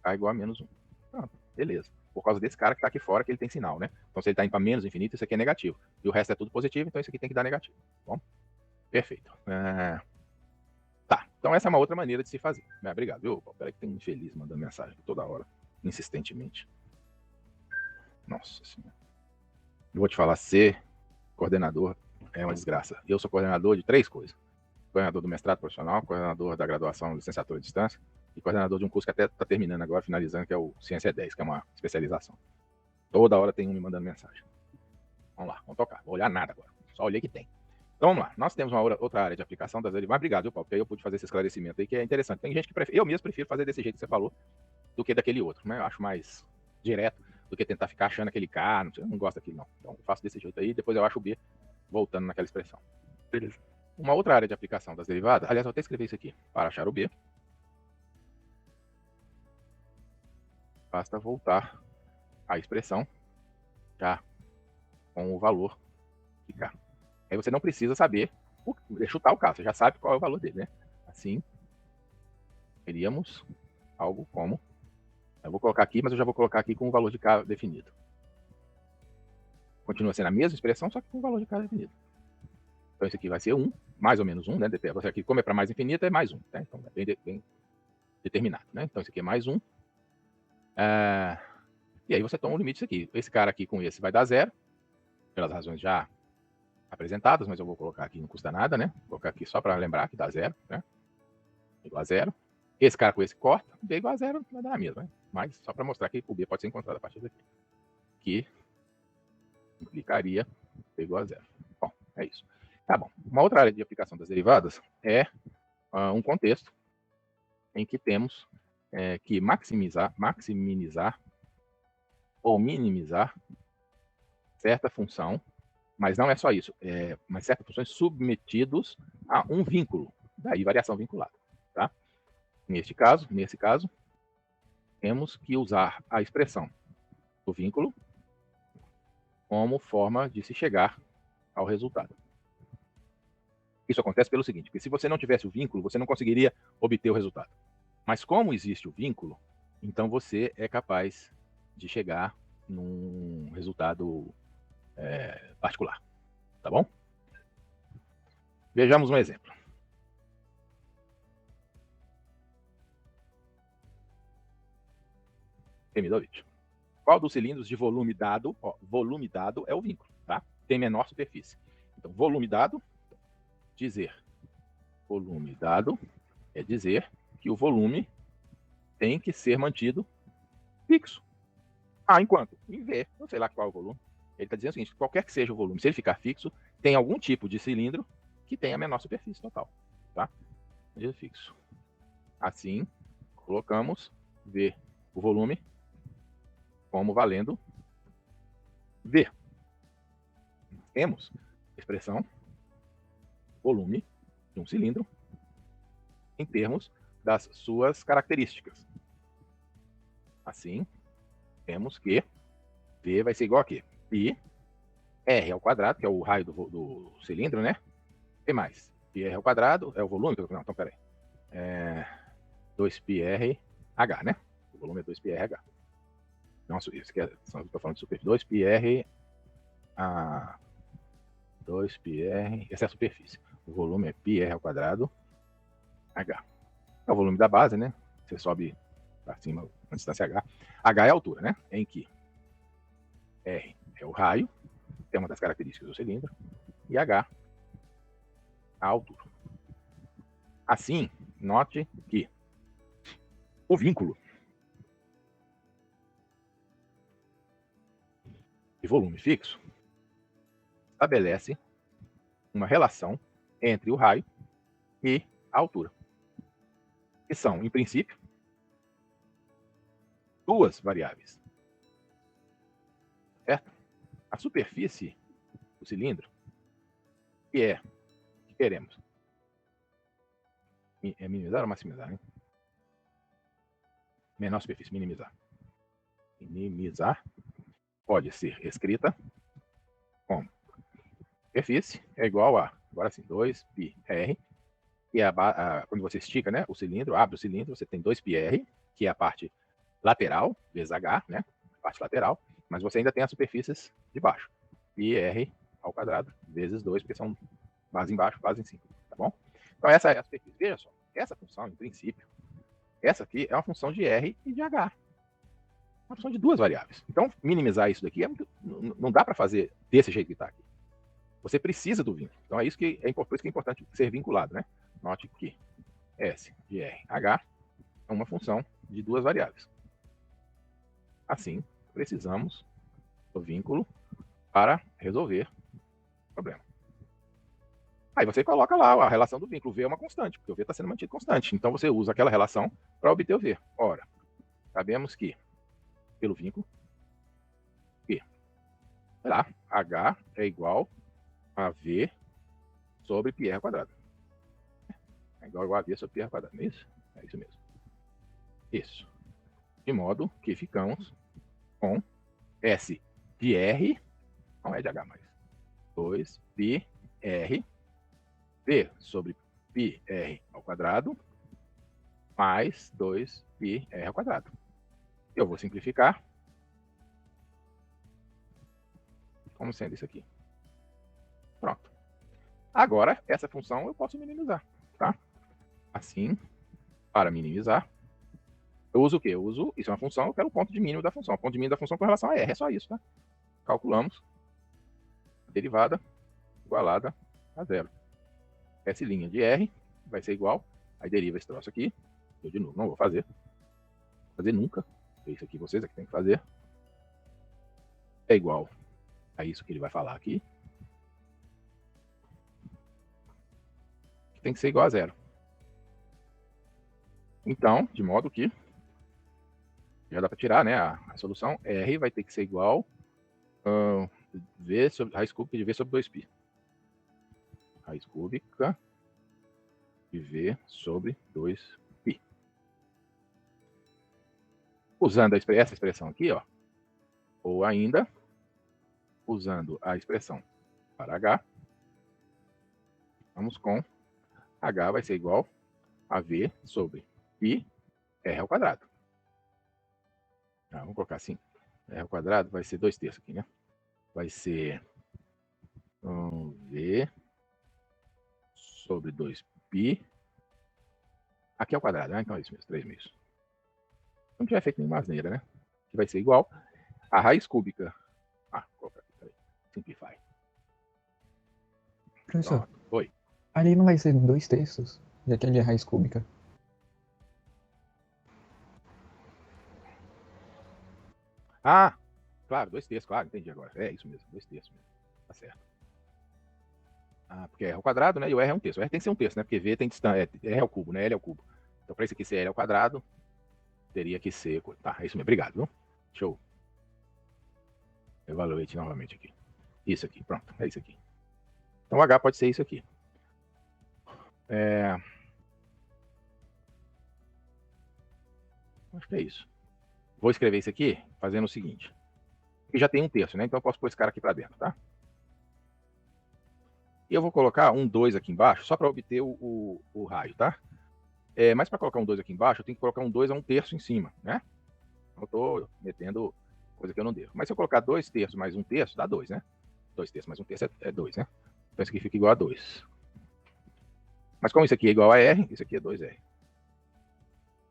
K igual a menos 1. Pronto, beleza. Por causa desse cara que está aqui fora, que ele tem sinal, né? Então, se ele está indo para menos infinito, isso aqui é negativo. E o resto é tudo positivo, então isso aqui tem que dar negativo. Bom, perfeito. Tá, então essa é uma outra maneira de se fazer. Obrigado, viu? Peraí que tem um infeliz mandando mensagem toda hora, insistentemente. Nossa senhora. Eu vou te falar, ser coordenador é uma desgraça. Eu sou coordenador de 3 coisas. Coordenador do mestrado profissional, coordenador da graduação, licenciatura à distância, e coordenador de um curso que até está terminando agora, finalizando, que é o Ciência 10, que é uma especialização. Toda hora tem um me mandando mensagem. Vamos lá, vamos tocar. Vou olhar nada agora. Só olhei que tem. Então vamos lá. Nós temos uma outra área de aplicação das derivadas. Obrigado, viu, Paulo? Porque aí eu pude fazer esse esclarecimento aí, que é interessante. Tem gente que prefere. Eu mesmo prefiro fazer desse jeito que você falou do que daquele outro, né? Eu acho mais direto do que tentar ficar achando aquele K. Eu não gosto daquilo, não. Então eu faço desse jeito aí, depois eu acho o B voltando naquela expressão. Beleza. Uma outra área de aplicação das derivadas. Aliás, eu vou até escrever isso aqui. Para achar o B, basta voltar à expressão já com o valor de K. Aí você não precisa saber, chutar o K, você já sabe qual é o valor dele, né? Assim, teríamos algo como... Eu vou colocar aqui, mas eu já vou colocar aqui com o valor de K definido. Continua sendo a mesma expressão, só que com o valor de K definido. Então isso aqui vai ser 1, mais ou menos 1, né? Você aqui, como é para mais infinito, é mais 1, tá? Então é bem determinado, né? Então isso aqui é mais 1. E aí você toma um limite disso aqui. Esse cara aqui com esse vai dar 0, pelas razões já apresentadas, mas eu vou colocar aqui, não custa nada, né? Vou colocar aqui só para lembrar que dá 0, né? Igual a 0. Esse cara com esse corta, B igual a 0, vai dar a mesma, né? Mas só para mostrar que o B pode ser encontrado a partir daqui. Que implicaria B igual a 0. Bom, é isso. Tá bom. Uma outra área de aplicação das derivadas é um contexto em que temos que maximizar ou minimizar certa função, mas não é só isso, mas certas funções submetidos a um vínculo, daí variação vinculada, tá? Nesse caso, temos que usar a expressão do vínculo como forma de se chegar ao resultado. Isso acontece pelo seguinte, porque se você não tivesse o vínculo, você não conseguiria obter o resultado. Mas como existe o vínculo, então você é capaz de chegar num resultado particular, tá bom? Vejamos um exemplo. Semidovich. Qual dos cilindros de volume dado, volume dado é o vínculo, tá? Tem menor superfície. Então, volume dado, volume dado é dizer que o volume tem que ser mantido fixo. Enquanto? Em V, não sei lá qual é o volume. Ele está dizendo o seguinte, qualquer que seja o volume, se ele ficar fixo, tem algum tipo de cilindro que tem a menor superfície total, tá? Fixo. Assim, colocamos V, o volume, como valendo V. Temos a expressão volume de um cilindro em termos das suas características. Assim, temos que V vai ser igual a quê? Pi R ao quadrado, que é o raio do cilindro, né? E mais? Pi R ao quadrado é o volume? Não, então peraí. 2πr H, né? O volume é 2πr H. Nossa, isso aqui estou falando de superfície. 2πr 2πr, essa é a superfície. O volume é πr ao quadrado H. É o volume da base, né? Você sobe para cima a distância H. H é a altura, né? Em que R é o raio, é uma das características do cilindro, e H a altura. Assim, note que o vínculo de volume fixo estabelece uma relação entre o raio e a altura, que são, em princípio, duas variáveis. Certo? A superfície do cilindro, que queremos minimizar ou maximizar, hein? Menor superfície, minimizar. Minimizar pode ser escrita como superfície é igual a, agora sim, 2πr, que é quando você estica, né, o cilindro, abre o cilindro, você tem 2πr, que é a parte lateral, vezes h, né, a parte lateral, mas você ainda tem as superfícies de baixo. πr ao quadrado, vezes 2, porque são base embaixo, base em cima, tá bom? Então essa é a superfície. Veja só, essa função, em princípio, essa aqui é uma função de R e de H. Uma função de duas variáveis. Então, minimizar isso daqui não dá para fazer desse jeito que está aqui. Você precisa do vínculo. Então, é isso que é importante ser vinculado, né? Note que S de R, H é uma função de duas variáveis. Assim, precisamos do vínculo para resolver o problema. Aí você coloca lá a relação do vínculo. O V é uma constante, porque o V está sendo mantido constante. Então, você usa aquela relação para obter o V. Ora, sabemos que, pelo vínculo, que lá, H é igual a V sobre πr ao quadrado. É igual a V sobre πr ao quadrado, não é isso? É isso mesmo. Isso. De modo que ficamos com S de R, não é de H mais, 2πr R, V sobre πr ao quadrado, mais 2πr ao quadrado. Eu vou simplificar como sendo isso aqui. Pronto. Agora, essa função eu posso minimizar, tá? Assim, para minimizar, eu uso o quê? Eu uso, isso é uma função, eu quero o ponto de mínimo da função. O ponto de mínimo da função com relação a R, é só isso, tá? Calculamos. Derivada igualada a zero. S' de R vai ser igual, aí deriva esse troço aqui. Eu, de novo, não vou fazer. Vou fazer nunca. É isso aqui, vocês aqui tem que fazer. É igual a isso que ele vai falar aqui. Que tem que ser igual a zero. Então, de modo que já dá para tirar, né? A solução R vai ter que ser igual V sobre raiz cúbica de V sobre 2π. Raiz cúbica de V sobre 2π. Usando essa expressão aqui, ó, ou ainda usando a expressão para H, vamos com H vai ser igual a V sobre π R ao quadrado. Vamos colocar assim, R ao quadrado vai ser 2/3 aqui, né? Vai ser V sobre 2π. Aqui é o quadrado, né? Então é isso mesmo, 3/2. Não tiver feito nenhuma asneira, né? Que vai ser igual a raiz cúbica. Coloca aqui, peraí. Simplify. Professor, oi. ali não vai ser 2/3, já que ali é raiz cúbica. Claro, 2/3, claro, entendi agora. É isso mesmo, 2/3 mesmo. Tá certo. Porque R ao quadrado, né? E o R é 1/3. O R tem que ser 1/3, né? Porque V tem distância. R ao cubo, né? L ao cubo. Então, para isso aqui ser L ao quadrado, teria que ser. Tá, é isso mesmo. Obrigado, viu? Show. Evaluate novamente aqui. Isso aqui, pronto. É isso aqui. Então, H pode ser isso aqui. Acho que é isso. Vou escrever isso aqui fazendo o seguinte. Aqui já tem 1/3, né? Então eu posso pôr esse cara aqui para dentro, tá? E eu vou colocar um 2 aqui embaixo, só para obter o raio, tá? Mas para colocar um 2 aqui embaixo, eu tenho que colocar um 2 a 1/3 em cima, né? Eu estou metendo coisa que eu não devo. Mas se eu colocar 2/3 mais 1/3, dá 2, né? 2/3 mais 1/3 é 2, né? Então isso aqui fica igual a 2. Mas como isso aqui é igual a R, isso aqui é 2R.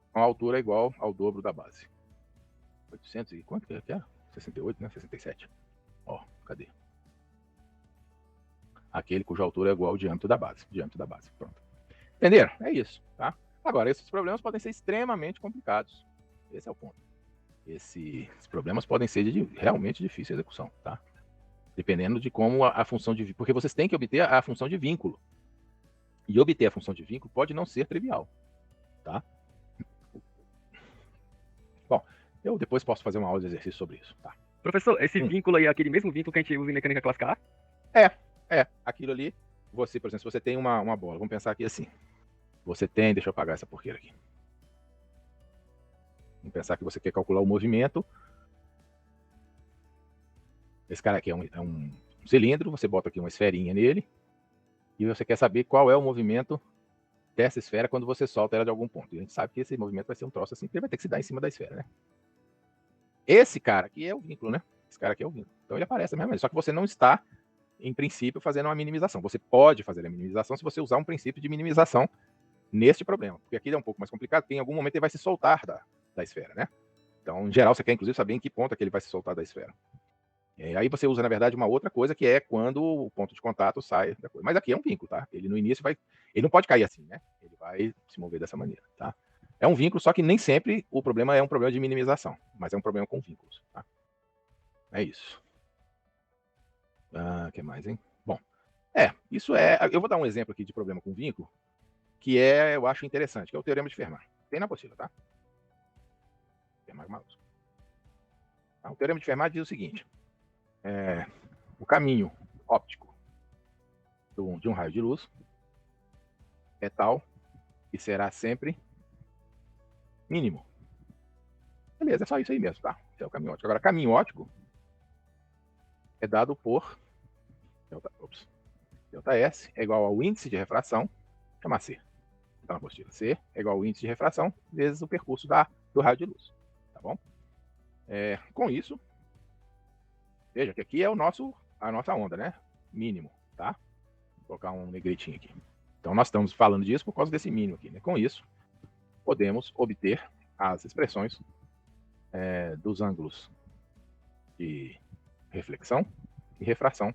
Então a altura é igual ao dobro da base. 800 e quanto que é? 68, né? 67. Ó, cadê? Aquele cuja altura é igual ao diâmetro da base. Diâmetro da base, pronto. Entenderam? É isso, tá? Agora, esses problemas podem ser extremamente complicados. Esse é o ponto. Esses problemas podem ser de realmente difícil execução, tá? Dependendo de como a função de... Porque vocês têm que obter a função de vínculo. E obter a função de vínculo pode não ser trivial, tá? Bom, eu depois posso fazer uma aula de exercício sobre isso, tá? Professor, esse vínculo aí é aquele mesmo vínculo que a gente usa em mecânica clássica A? Aquilo ali, você, por exemplo, se você tem uma bola, vamos pensar aqui assim. Você tem, deixa eu apagar essa porqueira aqui. Vamos pensar que você quer calcular o movimento. Esse cara aqui é um cilindro, você bota aqui uma esferinha nele, e você quer saber qual é o movimento dessa esfera quando você solta ela de algum ponto. E a gente sabe que esse movimento vai ser um troço assim, que ele vai ter que se dar em cima da esfera, né? Esse cara aqui é o vínculo, né? Esse cara aqui é o vínculo. Então ele aparece da mesma maneira, só que você não está, em princípio, fazendo uma minimização. Você pode fazer a minimização se você usar um princípio de minimização neste problema. Porque aqui é um pouco mais complicado, porque em algum momento ele vai se soltar da esfera, né? Então, em geral, você quer, inclusive, saber em que ponto é que ele vai se soltar da esfera. Aí você usa, na verdade, uma outra coisa, que é quando o ponto de contato sai da coisa. Mas aqui é um vínculo, tá? Ele no início vai... Ele não pode cair assim, né? Ele vai se mover dessa maneira, tá? É um vínculo, só que nem sempre o problema é um problema de minimização, mas é um problema com vínculos, tá? É isso. O que mais, hein? Bom, isso é... Eu vou dar um exemplo aqui de problema com vínculo, que eu acho interessante, que é o Teorema de Fermat. Tem na apostila, tá? Fermat maiúsculo. O Teorema de Fermat diz o seguinte. O caminho óptico de um raio de luz é tal que será sempre mínimo. Beleza, é só isso aí mesmo, tá? Esse é o caminho óptico. Agora, caminho óptico é dado por ΔS é igual ao índice de refração, chama C. Então, na apostila, C é igual ao índice de refração vezes o percurso do raio de luz. Tá bom? Com isso, veja que aqui é a nossa onda, né? Mínimo, tá? Vou colocar um negritinho aqui. Então, nós estamos falando disso por causa desse mínimo aqui, né? Com isso, podemos obter as expressões dos ângulos de reflexão e refração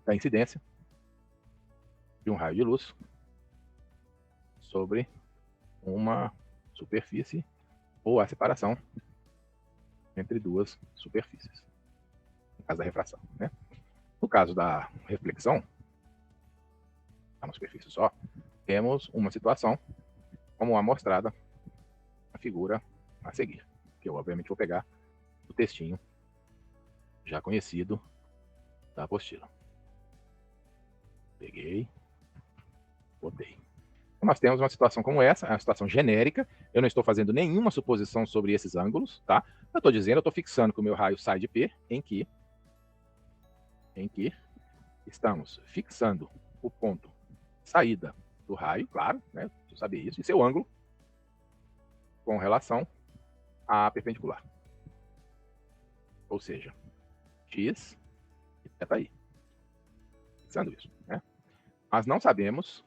da incidência de um raio de luz sobre uma superfície ou a separação entre duas superfícies, no caso da refração, né? No caso da reflexão, uma superfície só, temos uma situação como a mostrada na figura a seguir, que eu obviamente vou pegar o textinho já conhecido da apostila. Peguei, botei. Então, nós temos uma situação como essa, é uma situação genérica. Eu não estou fazendo nenhuma suposição sobre esses ângulos, tá? Eu estou fixando que o meu raio sai de P, em que estamos fixando o ponto saída do raio, claro, né? Preciso saber isso, e seu ângulo com relação à perpendicular. Ou seja, X e θi. Fixando isso, né? Mas não sabemos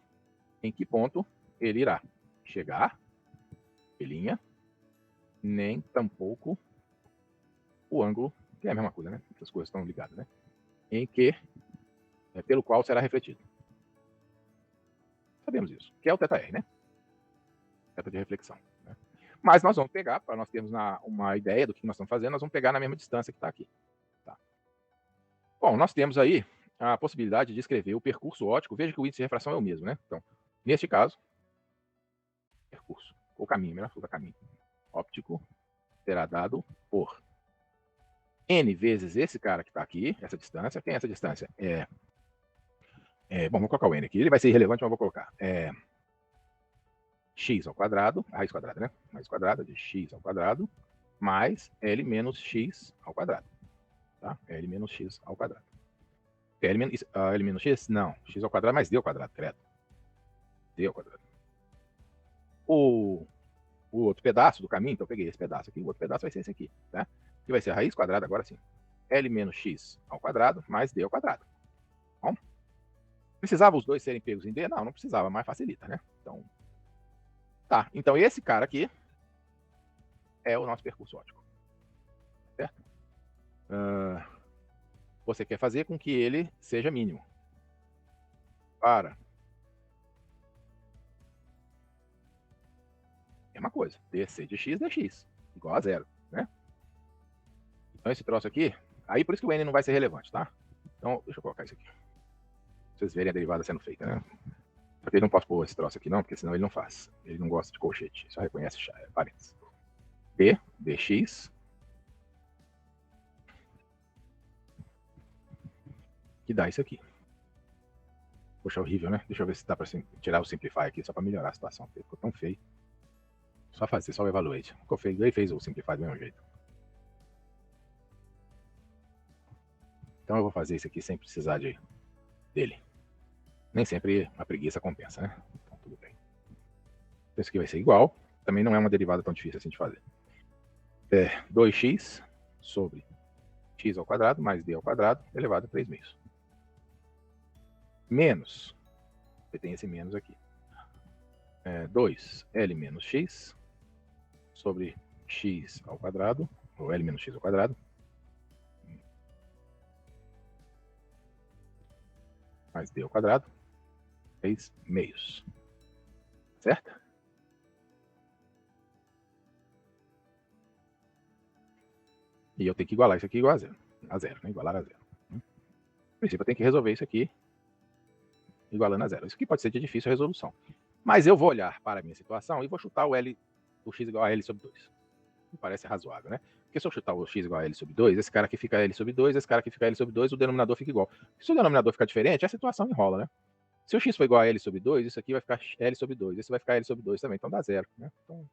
em que ponto ele irá chegar, linha, nem tampouco o ângulo, que é a mesma coisa, né? Essas coisas estão ligadas, né? Pelo qual será refletido. Sabemos isso, que é o θr, né? Θ de reflexão. Né? Mas nós vamos pegar, para nós termos uma ideia do que nós estamos fazendo, nós vamos pegar na mesma distância que está aqui. Tá? Bom, nós temos aí a possibilidade de escrever o percurso óptico. Veja que o índice de refração é o mesmo, né? Então, neste caso, percurso, ou caminho, melhor falar caminho óptico, será dado por n vezes esse cara que está aqui, essa distância. Quem é essa distância? Bom, vou colocar o n aqui. Ele vai ser irrelevante, mas vou colocar. X ao quadrado, a raiz quadrada, né? Raiz quadrada de x ao quadrado, mais L menos x ao quadrado. Tá? L menos x ao quadrado. L menos x? Não. X ao quadrado mais D ao quadrado, credo. D ao quadrado. O outro pedaço do caminho, então eu peguei esse pedaço aqui, o outro pedaço vai ser esse aqui, tá? Que vai ser a raiz quadrada, agora sim. L menos x ao quadrado mais D ao quadrado. Bom, precisava os dois serem pegos em D? Não, não precisava, mas facilita, né? Então, tá. Então esse cara aqui é o nosso percurso óptico. Certo? Você quer fazer com que ele seja mínimo. Para mesma coisa, dc de x dx, igual a zero, né? Então esse troço aqui, aí por isso que o n não vai ser relevante, tá? Então, deixa eu colocar isso aqui. Pra vocês verem a derivada sendo feita, né? Só que eu não posso pôr esse troço aqui não, porque senão ele não faz. Ele não gosta de colchete, só reconhece parênteses. D, dx, que dá isso aqui. Poxa, horrível, né? Deixa eu ver se dá pra tirar o simplify aqui, só pra melhorar a situação, porque ficou tão feio. Só fazer, só o evaluate. Ficou feio, ele fez o simplify do mesmo jeito. Então eu vou fazer isso aqui sem precisar dele. Nem sempre a preguiça compensa, né? Então tudo bem. Então isso aqui vai ser igual. Também não é uma derivada tão difícil assim de fazer. 2x sobre x ao quadrado mais d ao quadrado elevado a 3 meios. Menos, tem esse menos aqui. 2L menos x sobre x ao quadrado, ou L menos x ao quadrado, mais d ao quadrado, 3 meios. Certo? E eu tenho que igualar isso aqui igual a zero, né? Igualar a zero. No princípio, eu tenho que resolver isso aqui igualando a zero. Isso aqui pode ser de difícil resolução. Mas eu vou olhar para a minha situação e vou chutar o x igual a L sobre 2. Me parece razoável, né? Porque se eu chutar o x igual a L sobre 2, esse cara aqui fica L sobre 2, esse cara aqui fica L sobre 2, o denominador fica igual. Se o denominador ficar diferente, a situação enrola, né? Se o x for igual a L sobre 2, isso aqui vai ficar L sobre 2, esse vai ficar L sobre 2 também, então dá zero, né? Então,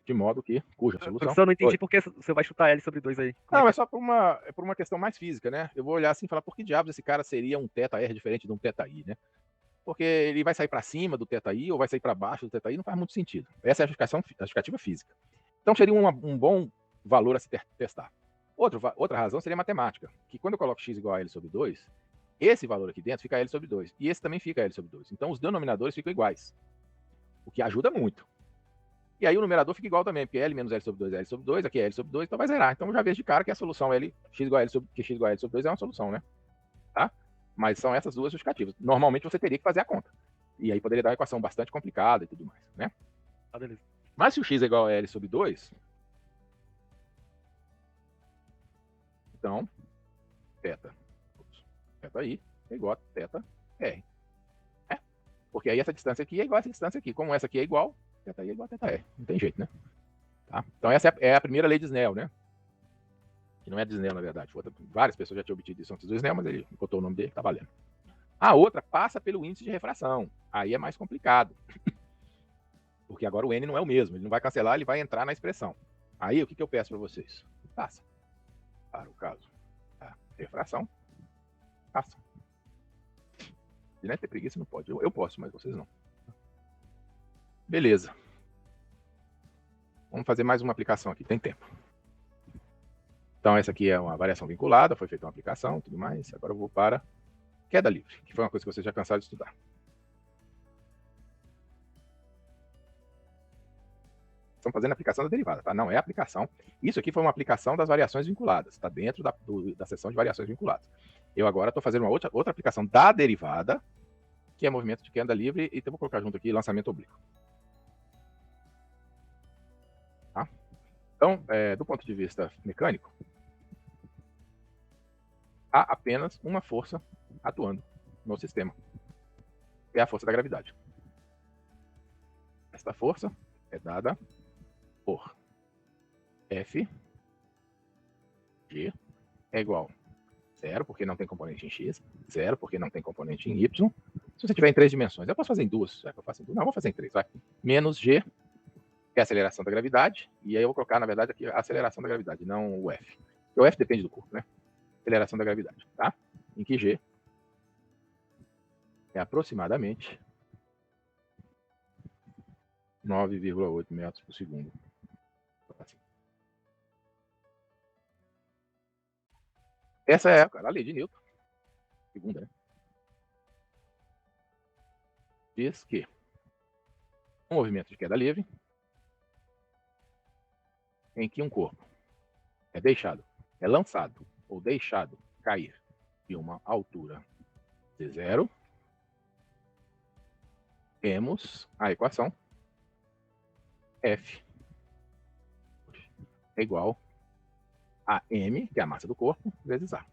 De modo que, cuja solução... Eu só não entendi por que você vai chutar L sobre 2 aí. Não, é só por uma questão mais física, né? Eu vou olhar assim e falar, por que diabos esse cara seria um θr diferente de um θi, né? Porque ele vai sair para cima do θi ou vai sair para baixo do θi, não faz muito sentido. Essa é a justificativa física. Então seria um bom valor a se testar. Outra razão seria matemática, que quando eu coloco x igual a L sobre 2, esse valor aqui dentro fica L sobre 2, e esse também fica L sobre 2. Então os denominadores ficam iguais, o que ajuda muito. E aí o numerador fica igual também, porque L menos L sobre 2 é L sobre 2, aqui é L sobre 2, então vai zerar. Então eu já vejo de cara que a solução x igual a L sobre 2 é uma solução, né? Tá? Mas são essas duas justificativas. Normalmente você teria que fazer a conta. E aí poderia dar uma equação bastante complicada e tudo mais, né? Ah, beleza. Mas se o x é igual a L sobre 2, então, θi é igual a θr. É? Porque aí essa distância aqui é igual a essa distância aqui. Como essa aqui é igual, θi é igual a θr. Não tem jeito, né? Tá? Então essa é a primeira lei de Snell, né? Que não é de Snell, na verdade. Várias pessoas já tinham obtido isso antes do Snell, mas ele botou o nome dele, tá valendo. A outra passa pelo índice de refração. Aí é mais complicado. Porque agora o N não é o mesmo. Ele não vai cancelar, ele vai entrar na expressão. Aí o que eu peço para vocês? Passa. Para o caso da refração, passa. Se não ter preguiça, não pode. Eu posso, mas vocês não. Beleza. Vamos fazer mais uma aplicação aqui, tem tempo. Então essa aqui é uma variação vinculada, foi feita uma aplicação e tudo mais. Agora eu vou para queda livre, que foi uma coisa que vocês já cansaram de estudar. Estão fazendo a aplicação da derivada, tá? Não é aplicação. Isso aqui foi uma aplicação das variações vinculadas, está dentro da seção de variações vinculadas. Eu agora estou fazendo uma outra aplicação da derivada, que é movimento de queda livre, e então vou colocar junto aqui lançamento oblíquo. Tá? Então, do ponto de vista mecânico, há apenas uma força atuando no sistema, que é a força da gravidade. Esta força é dada por F G é igual a 0, porque não tem componente em X, 0, porque não tem componente em Y. Se você tiver em 3 dimensões, eu posso fazer em 2, já que eu faço em 2, não, vou fazer em 3, vai. Menos G, que é a aceleração da gravidade, e aí eu vou colocar, na verdade, aqui a aceleração da gravidade, não o F. Porque o F depende do corpo, né? Aceleração da gravidade, tá? Em que G é aproximadamente 9,8 metros por segundo. Assim. Essa é a lei de Newton, segunda, né? Diz que um movimento de queda livre em que um corpo é lançado ou deixado cair de uma altura de 0, temos a equação F é igual a m, que é a massa do corpo, vezes a,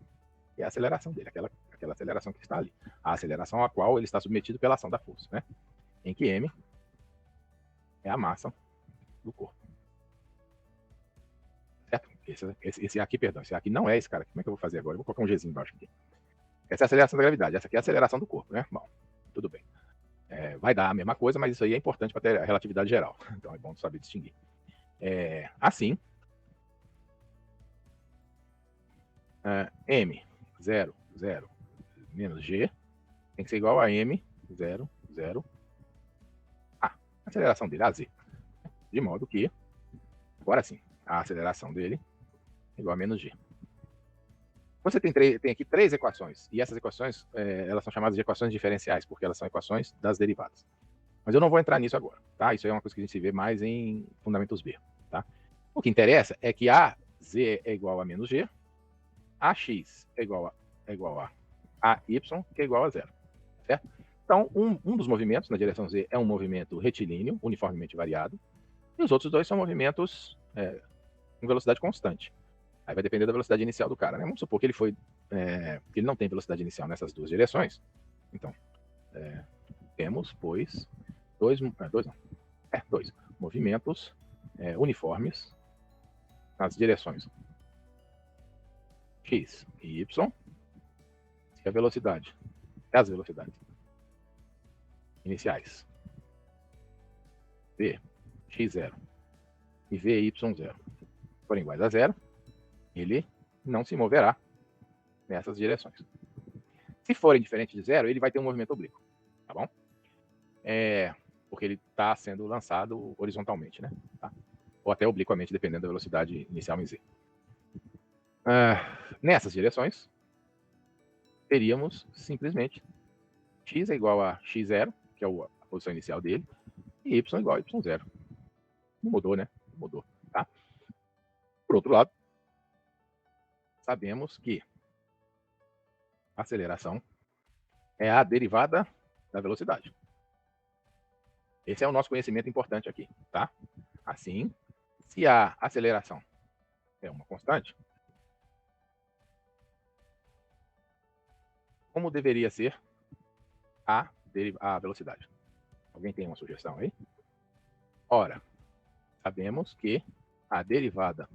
que é a aceleração dele, aquela aceleração que está ali. A aceleração a qual ele está submetido pela ação da força, né? Em que m é a massa do corpo. Certo? Esse aqui, perdão, esse aqui não é esse cara. Como é que eu vou fazer agora? Eu vou colocar um Gzinho embaixo aqui. Essa é a aceleração da gravidade, essa aqui é a aceleração do corpo, né? Bom, tudo bem. Vai dar a mesma coisa, mas isso aí é importante para ter a relatividade geral. Então é bom saber distinguir. Assim, m 0, 0 menos g tem que ser igual a m 0, 0 a. A aceleração dele é a z. De modo que, agora sim, a aceleração dele é igual a menos g. Você tem aqui 3 equações, e essas equações elas são chamadas de equações diferenciais, porque elas são equações das derivadas. Mas eu não vou entrar nisso agora, tá? Isso aí é uma coisa que a gente vê mais em Fundamentos B, tá? O que interessa é que a z é igual a menos g, a x é igual a y, que é igual a 0, certo? Então, um dos movimentos na direção z é um movimento retilíneo, uniformemente variado, e os outros dois são movimentos com velocidade constante. Aí vai depender da velocidade inicial do cara, né? Vamos supor que ele que ele não tem velocidade inicial nessas duas direções. Então, temos, pois, dois movimentos uniformes nas direções x e y, e a velocidade, as velocidades iniciais v, x0 e v e y0 forem iguais a zero, ele não se moverá nessas direções. Se forem diferentes de zero, ele vai ter um movimento oblíquo, tá bom? Porque ele está sendo lançado horizontalmente, né? Tá? Ou até obliquamente, dependendo da velocidade inicial em z. Nessas direções, teríamos simplesmente x é igual a x0, que é a posição inicial dele, e y igual a y0. Não mudou, né? Não mudou, tá? Por outro lado, sabemos que a aceleração é a derivada da velocidade. Esse é o nosso conhecimento importante aqui, tá? Assim, se a aceleração é uma constante, como deveria ser a velocidade? Alguém tem uma sugestão aí? Ora, sabemos que a derivada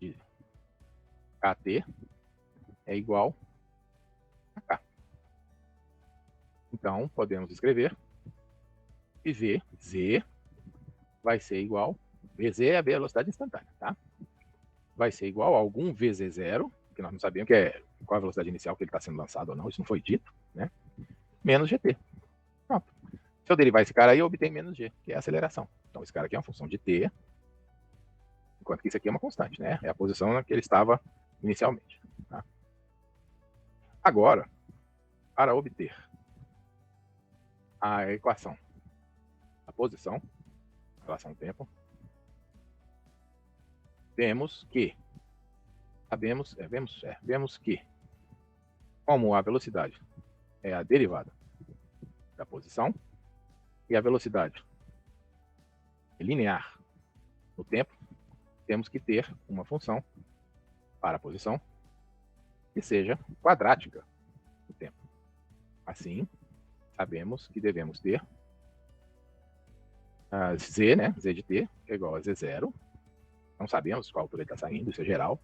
de kt é igual a k. Então, podemos escrever que vz vai ser igual, vz é a velocidade instantânea, tá? Vai ser igual a algum vz0, que nós não sabemos qual a velocidade inicial que ele está sendo lançado ou não, isso não foi dito, né? Menos gt. Pronto. Se eu derivar esse cara aí, eu obtenho menos g, que é a aceleração. Então, esse cara aqui é uma função de t, enquanto que isso aqui é uma constante, né? É a posição na que ele estava inicialmente. Tá? Agora, para obter a equação da posição em relação ao tempo, vemos que como a velocidade é a derivada da posição e a velocidade é linear no tempo, temos que ter uma função para a posição que seja quadrática no tempo. Assim, sabemos que devemos ter z, né? Z de t, que é igual a z0. Não sabemos qual altura ele está saindo, isso é geral.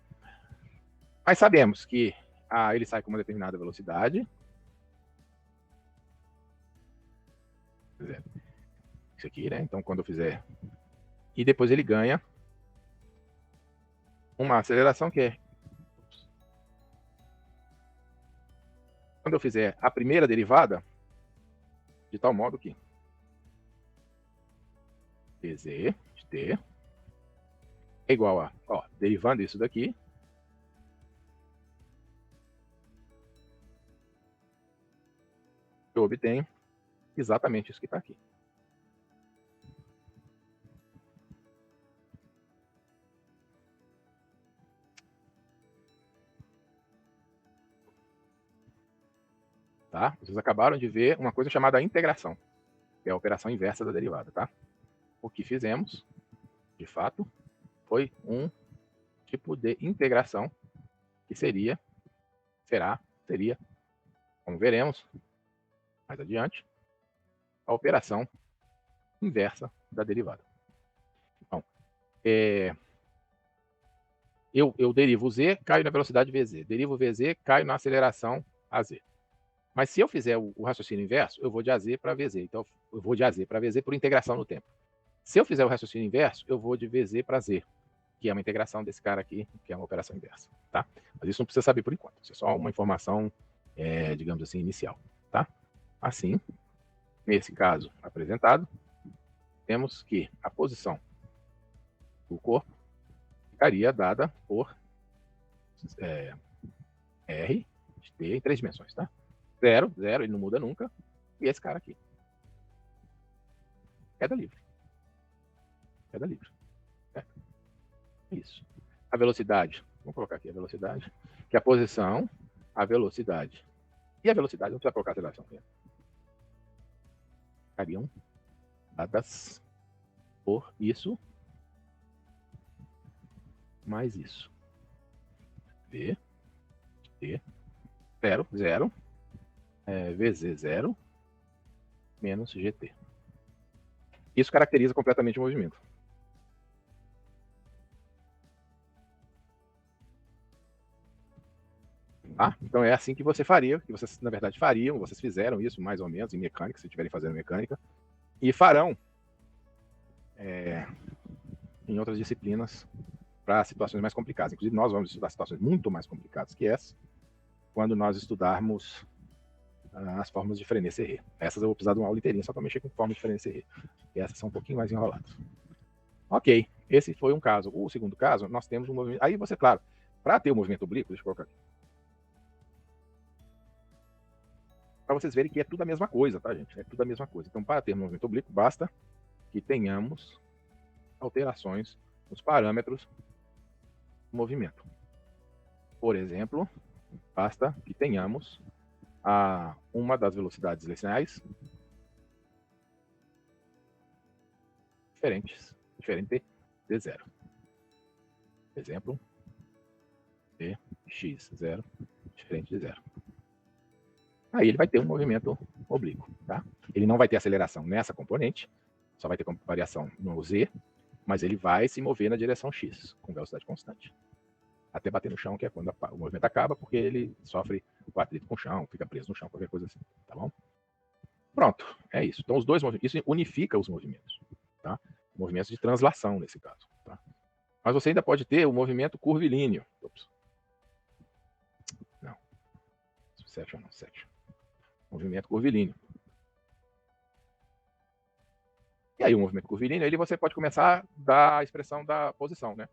Mas sabemos que ele sai com uma determinada velocidade. Isso aqui, né? Então, quando eu fizer... E depois ele ganha uma aceleração que é... Quando eu fizer a primeira derivada, de tal modo que dz de t é igual a, derivando isso daqui, eu obtenho exatamente isso que está aqui. Tá? Vocês acabaram de ver uma coisa chamada integração, que é a operação inversa da derivada, tá? O que fizemos, de fato, foi um tipo de integração que seria, como veremos mais adiante, a operação inversa da derivada. Então, eu derivo z, caio na velocidade vz. Derivo vz, caio na aceleração az. Mas se eu fizer o raciocínio inverso, eu vou de az para vz. Então, eu vou de az para vz por integração no tempo. Se eu fizer o raciocínio inverso, eu vou de vz para z, que é uma integração desse cara aqui, que é uma operação inversa, tá? Mas isso não precisa saber por enquanto. Isso é só uma informação, digamos assim, inicial, tá? Assim, nesse caso apresentado, temos que a posição do corpo ficaria dada por r de t em 3 dimensões, tá? 0, ele não muda nunca, e esse cara aqui. Queda livre. Queda livre. Isso. A velocidade, vamos colocar aqui a velocidade, que é a posição, a velocidade. E a velocidade, não precisa colocar a aceleração. Ficariam dadas por isso mais isso. V, T, 0, VZ0 menos GT. Isso caracteriza completamente o movimento. Tá? Então é assim que você faria, que vocês na verdade fariam, vocês fizeram isso mais ou menos em mecânica, se estiverem fazendo mecânica, e farão em outras disciplinas para situações mais complicadas. Inclusive, nós vamos estudar situações muito mais complicadas que essa quando nós estudarmos as formas de Frenet-Serré. Essas eu vou precisar de uma aula inteirinha só para mexer com formas de Frenet-Serré. E essas são um pouquinho mais enroladas. Ok, esse foi um caso. O segundo caso, nós temos um movimento... Aí você, claro, para ter o movimento oblíquo, deixa eu colocar aqui. Para vocês verem que é tudo a mesma coisa, tá, gente? É tudo a mesma coisa. Então, para ter um movimento oblíquo, basta que tenhamos alterações nos parâmetros do movimento. Por exemplo, basta que tenhamos uma das velocidades lineares diferente de zero. Exemplo, x0 diferente de zero. Aí ele vai ter um movimento oblíquo, tá? Ele não vai ter aceleração nessa componente, só vai ter variação no z, mas ele vai se mover na direção x, com velocidade constante. Até bater no chão, que é quando o movimento acaba, porque ele sofre o atrito com o chão, fica preso no chão, qualquer coisa assim, tá bom? Pronto, é isso. Então os dois movimentos, isso unifica os movimentos, tá? Movimentos de translação, nesse caso, tá? Mas você ainda pode ter o movimento curvilíneo. Ops. Não. Section não, section. Movimento curvilíneo. E aí o movimento curvilíneo, ele você pode começar da expressão da posição, né?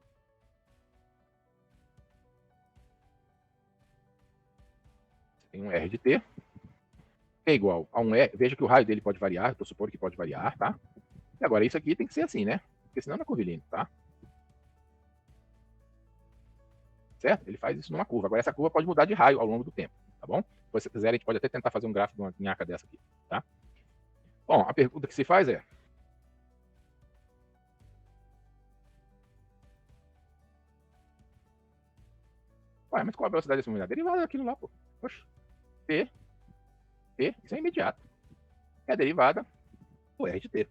Você tem um R de T, que é igual a um R. Veja que o raio dele pode variar, estou supondo que pode variar, tá? E agora isso aqui tem que ser assim, né? Porque senão não é curvilíneo, tá? Certo? Ele faz isso numa curva. Agora essa curva pode mudar de raio ao longo do tempo, tá bom? Se você quiser, a gente pode até tentar fazer um gráfico de uma minhaca dessa aqui, tá? Bom, a pergunta que se faz é: ué, mas qual a velocidade desse movimento? Derivada daquilo lá, pô. Oxe. P, isso é imediato. É a derivada do R de T.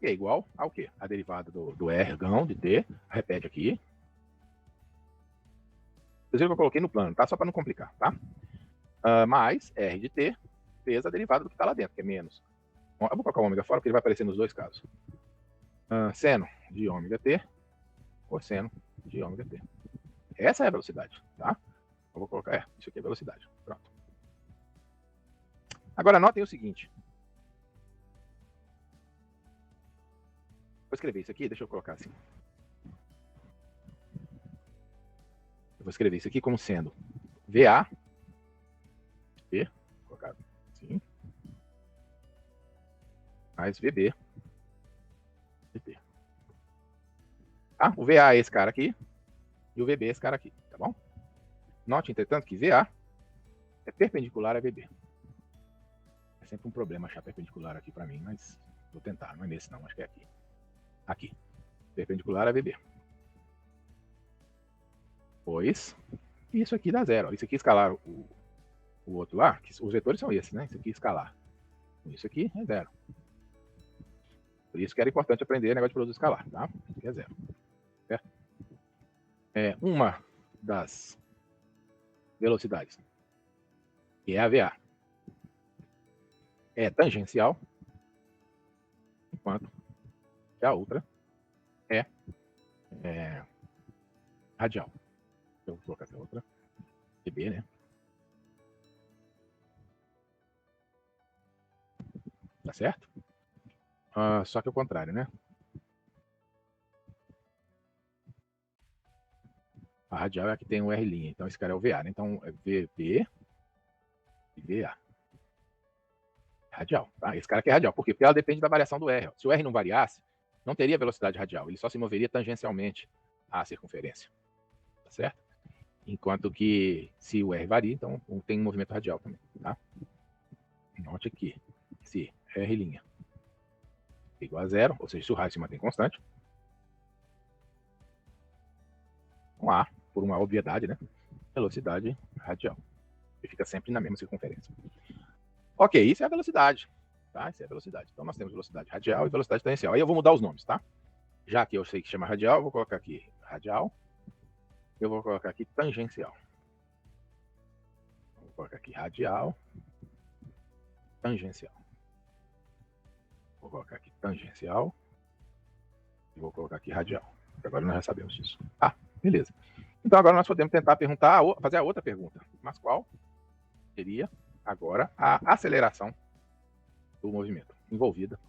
E é igual ao quê? A derivada do R gão de T, repete aqui. Vocês viram que eu coloquei no plano, tá? Só para não complicar, tá? Mais R de T vezes a derivada do que está lá dentro, que é menos. Bom, eu vou colocar o ômega fora, porque ele vai aparecer nos dois casos. Seno de ômega T, cosseno de ômega T. Essa é a velocidade, tá? Eu vou colocar, isso aqui é a velocidade. Pronto. Agora, notem o seguinte. Vou escrever isso aqui, deixa eu colocar assim. Eu vou escrever isso aqui como sendo VA, P, colocado assim, mais VB, dt. Tá? O VA é esse cara aqui, e o VB é esse cara aqui, tá bom? Note, entretanto, que VA é perpendicular a VB. É sempre um problema achar perpendicular aqui para mim, mas vou tentar, não é nesse não, acho que é aqui. Aqui, perpendicular a VB. Pois, isso aqui dá zero. Isso aqui escalar o outro lá, os vetores são esses, né? Isso aqui escalar. Isso aqui é zero. Por isso que era importante aprender o negócio de produto escalar, tá? Isso aqui é zero. Certo? Uma das velocidades, que é a VA, é tangencial, enquanto que a outra é radial. Eu vou colocar essa outra, VB, né? Tá certo? Só que é o contrário, né? A radial é a que tem o R', então esse cara é o VA, né? Então é VB e VA. Radial, tá? Esse cara aqui é radial. Por quê? Porque ela depende da variação do R. Se o R não variasse, não teria velocidade radial. Ele só se moveria tangencialmente à circunferência. Tá certo? Enquanto que se o R varia, então tem um movimento radial também, tá? Note aqui, se R' é igual a zero, ou seja, se o raio se mantém constante, com A, por uma obviedade, né? Velocidade radial. Ele fica sempre na mesma circunferência. Ok, isso é a velocidade, tá? Isso é a velocidade. Então nós temos velocidade radial e velocidade tangencial. Aí eu vou mudar os nomes, tá? Já que eu sei que chama radial, eu vou colocar aqui radial. Eu vou colocar aqui tangencial. Vou colocar aqui radial, tangencial. Vou colocar aqui tangencial Vou colocar aqui radial. Agora nós já sabemos disso. Beleza. Então agora nós podemos tentar fazer a outra pergunta. Mas qual seria agora a aceleração do movimento envolvida?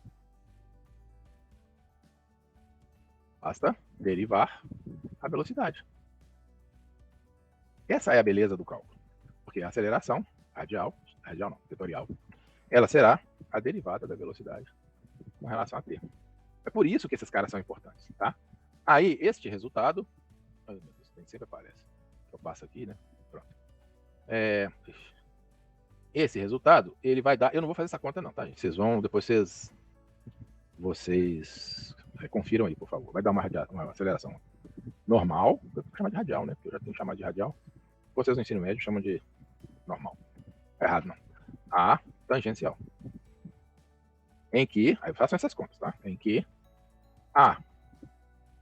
Basta derivar a velocidade. Essa é a beleza do cálculo. Porque a aceleração radial não, vetorial, ela será a derivada da velocidade com relação a t. É por isso que esses caras são importantes, tá? Aí, este resultado... Ai, meu Deus, sempre aparece. Eu passo aqui, né? Pronto. Esse resultado, ele vai dar... Eu não vou fazer essa conta não, tá, gente? Vocês vão... Depois vocês confiram aí, por favor. Vai dar uma aceleração normal. Eu vou chamar de radial, né? Porque eu já tenho que chamar de radial. Vocês no ensino médio chamam de normal. Errado, não. A tangencial. Em que... Aí façam essas contas, tá? Em que a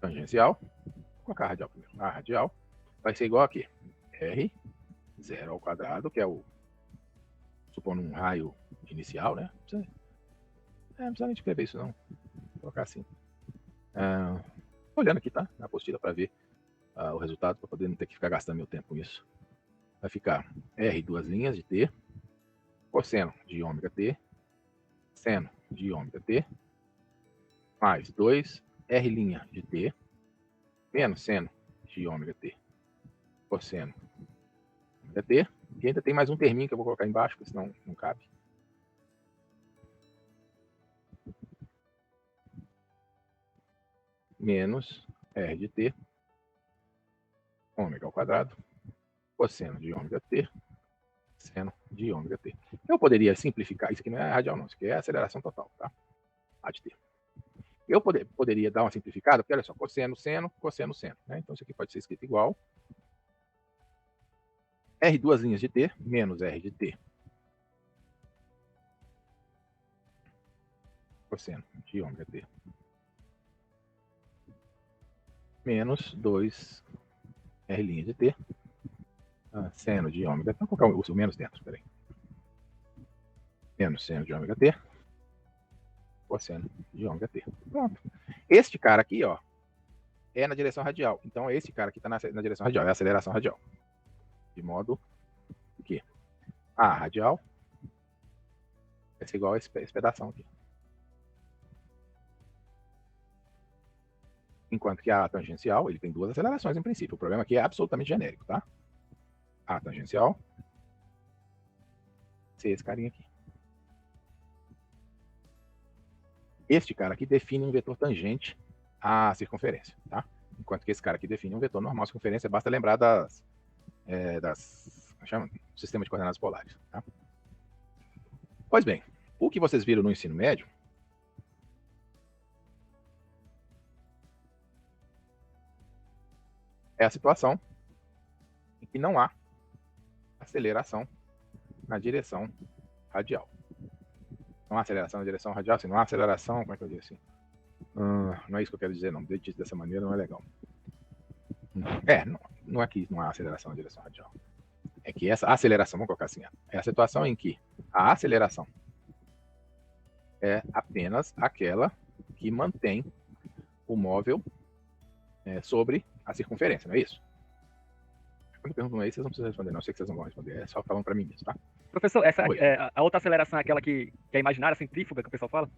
tangencial... Vou colocar a radial primeiro. A radial vai ser igual a quê? R0 ao quadrado, que é o... Supondo um raio inicial, né? Não precisa nem escrever isso, não. Vou colocar assim. Olhando aqui, tá? Na apostila para ver o resultado, para poder não ter que ficar gastando meu tempo com isso. Vai ficar R, duas linhas de t, cosseno de ômega t, seno de ômega t, mais 2 R' de t, menos seno de ômega t, cosseno de ômega t, e ainda tem mais um terminho que eu vou colocar embaixo, porque senão não cabe. Menos R de t, ômega ao quadrado, cosseno de ômega t, seno de ômega t. Eu poderia simplificar, isso aqui não é radial não, isso aqui é aceleração total, tá? A de t. Eu poderia dar uma simplificada, porque olha só, cosseno, seno, cosseno, seno, né? Então isso aqui pode ser escrito igual R duas linhas de t, menos R de t, cosseno de ômega t, menos 2 R' de t, seno de ômega t, vou colocar o menos dentro, peraí. Menos seno de ômega t, cosseno de ômega t. Pronto. Este cara aqui, ó, é na direção radial. Então, esse cara aqui está na direção radial, é a aceleração radial. De modo que a radial vai ser igual a esse pedação aqui. Enquanto que a tangencial, ele tem duas acelerações em princípio. O problema aqui é absolutamente genérico, tá? A tangencial ser esse carinha aqui. Este cara aqui define um vetor tangente à circunferência, tá? Enquanto que esse cara aqui define um vetor normal à circunferência, basta lembrar chama? Sistema de coordenadas polares, tá? Pois bem, o que vocês viram no ensino médio é a situação em que não há aceleração na direção radial. Não há aceleração na direção radial, assim, não há aceleração, como é que eu digo assim? Não é isso que eu quero dizer, não. Dizer dessa maneira não é legal. Não é que não há aceleração na direção radial. É que essa aceleração, vamos colocar assim, é a situação em que a aceleração é apenas aquela que mantém o móvel sobre a circunferência, não é isso? Quando eu pergunto aí, vocês não precisam responder, não. Eu sei que vocês não vão responder, é só falando para mim mesmo, tá? Professor, a outra aceleração é aquela que é imaginária, centrífuga, que o pessoal fala?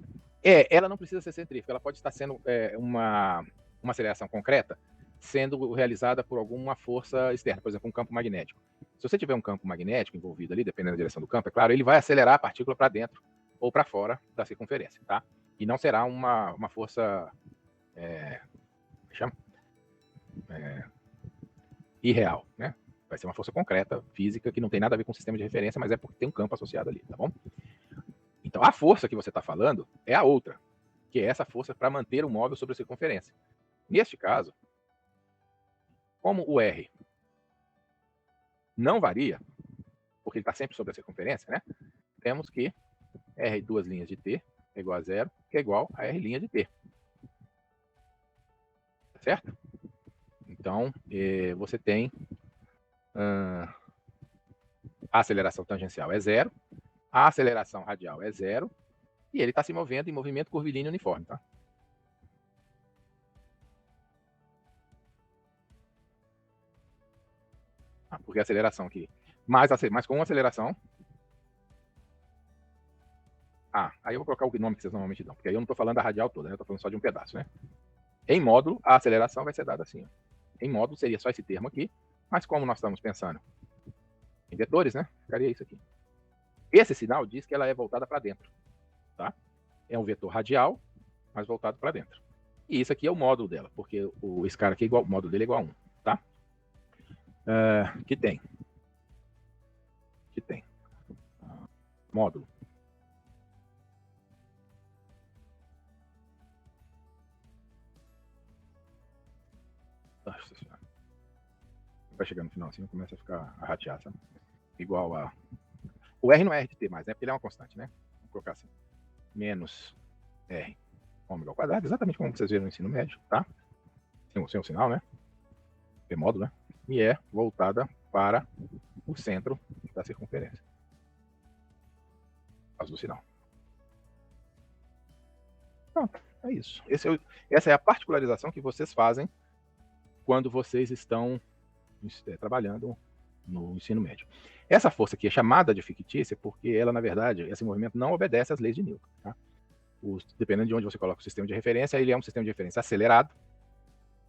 Ela não precisa ser centrífuga, ela pode estar sendo uma aceleração concreta, sendo realizada por alguma força externa, por exemplo, um campo magnético. Se você tiver um campo magnético envolvido ali, dependendo da direção do campo, é claro, ele vai acelerar a partícula para dentro ou para fora da circunferência, tá? E não será uma força irreal, né? Vai ser uma força concreta, física, que não tem nada a ver com o sistema de referência, mas é porque tem um campo associado ali, tá bom? Então, a força que você está falando é a outra, que é essa força para manter o móvel sobre a circunferência. Neste caso, como o R não varia, porque ele está sempre sobre a circunferência, né? Temos que R duas linhas de t é igual a zero, que é igual a R' de t. Certo? Então, você tem a aceleração tangencial é zero, a aceleração radial é zero, e ele está se movendo em movimento curvilíneo uniforme, tá? porque a aceleração aqui, mais com uma aceleração. Aí eu vou colocar o nome que vocês normalmente dão, porque aí eu não estou falando da radial toda, né? Eu estou falando só de um pedaço, né? Em módulo, a aceleração vai ser dada assim. Ó. Em módulo seria só esse termo aqui, mas como nós estamos pensando em vetores, né? Ficaria isso aqui. Esse sinal diz que ela é voltada para dentro, tá? É um vetor radial, mas voltado para dentro. E isso aqui é o módulo dela, porque esse cara aqui é igual, o módulo dele é igual a 1, tá? Que tem módulo. Nossa senhora. Vai chegando no final assim, começa a ficar a ratear, sabe? Igual a... O R não é R de T mais, né? Porque ele é uma constante, né? Vou colocar assim. Menos R ômega ao quadrado, exatamente como vocês viram no ensino médio, tá? Sem o sinal, né? P módulo, né? E é voltada para o centro da circunferência. Por causa do sinal. Pronto, é isso. Essa é a particularização que vocês fazem quando vocês estão trabalhando no ensino médio. Essa força aqui é chamada de fictícia porque ela, na verdade, esse movimento não obedece às leis de Newton. Tá? Dependendo de onde você coloca o sistema de referência, ele é um sistema de referência acelerado,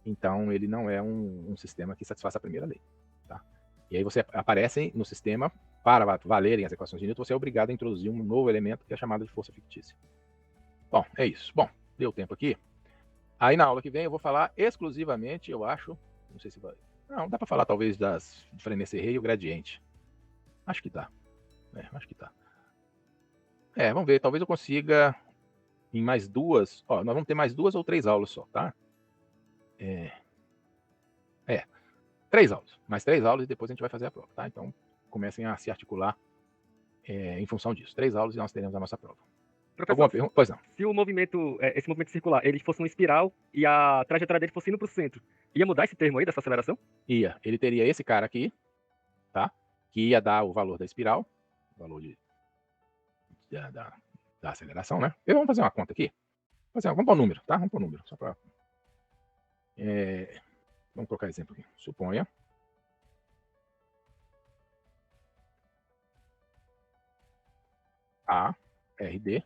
então ele não é um sistema que satisfaça a primeira lei. Tá? E aí você aparece no sistema, para valerem as equações de Newton, você é obrigado a introduzir um novo elemento que é chamado de força fictícia. Bom, é isso. Bom, deu tempo aqui. Aí na aula que vem eu vou falar exclusivamente, eu acho, não sei se vai... Não, dá para falar talvez das Frenet-Serré e o gradiente. Acho que dá. Acho que tá. Vamos ver, talvez eu consiga em mais 2, nós vamos ter mais 2 ou 3 aulas só, tá? 3 aulas, mais 3 aulas e depois a gente vai fazer a prova, tá? Então comecem a se articular em função disso. 3 aulas e nós teremos a nossa prova. Professor, alguma pergunta? Pois não. Se o movimento, esse movimento circular, ele fosse uma espiral e a trajetória dele fosse indo para o centro, ia mudar esse termo aí dessa aceleração? Ia. Ele teria esse cara aqui, tá? Que ia dar o valor da espiral, o valor da aceleração, né? Vamos fazer uma conta aqui. Vamos pôr o número, tá? Vamos pôr o número, só para... vamos colocar exemplo aqui. Suponha a RD.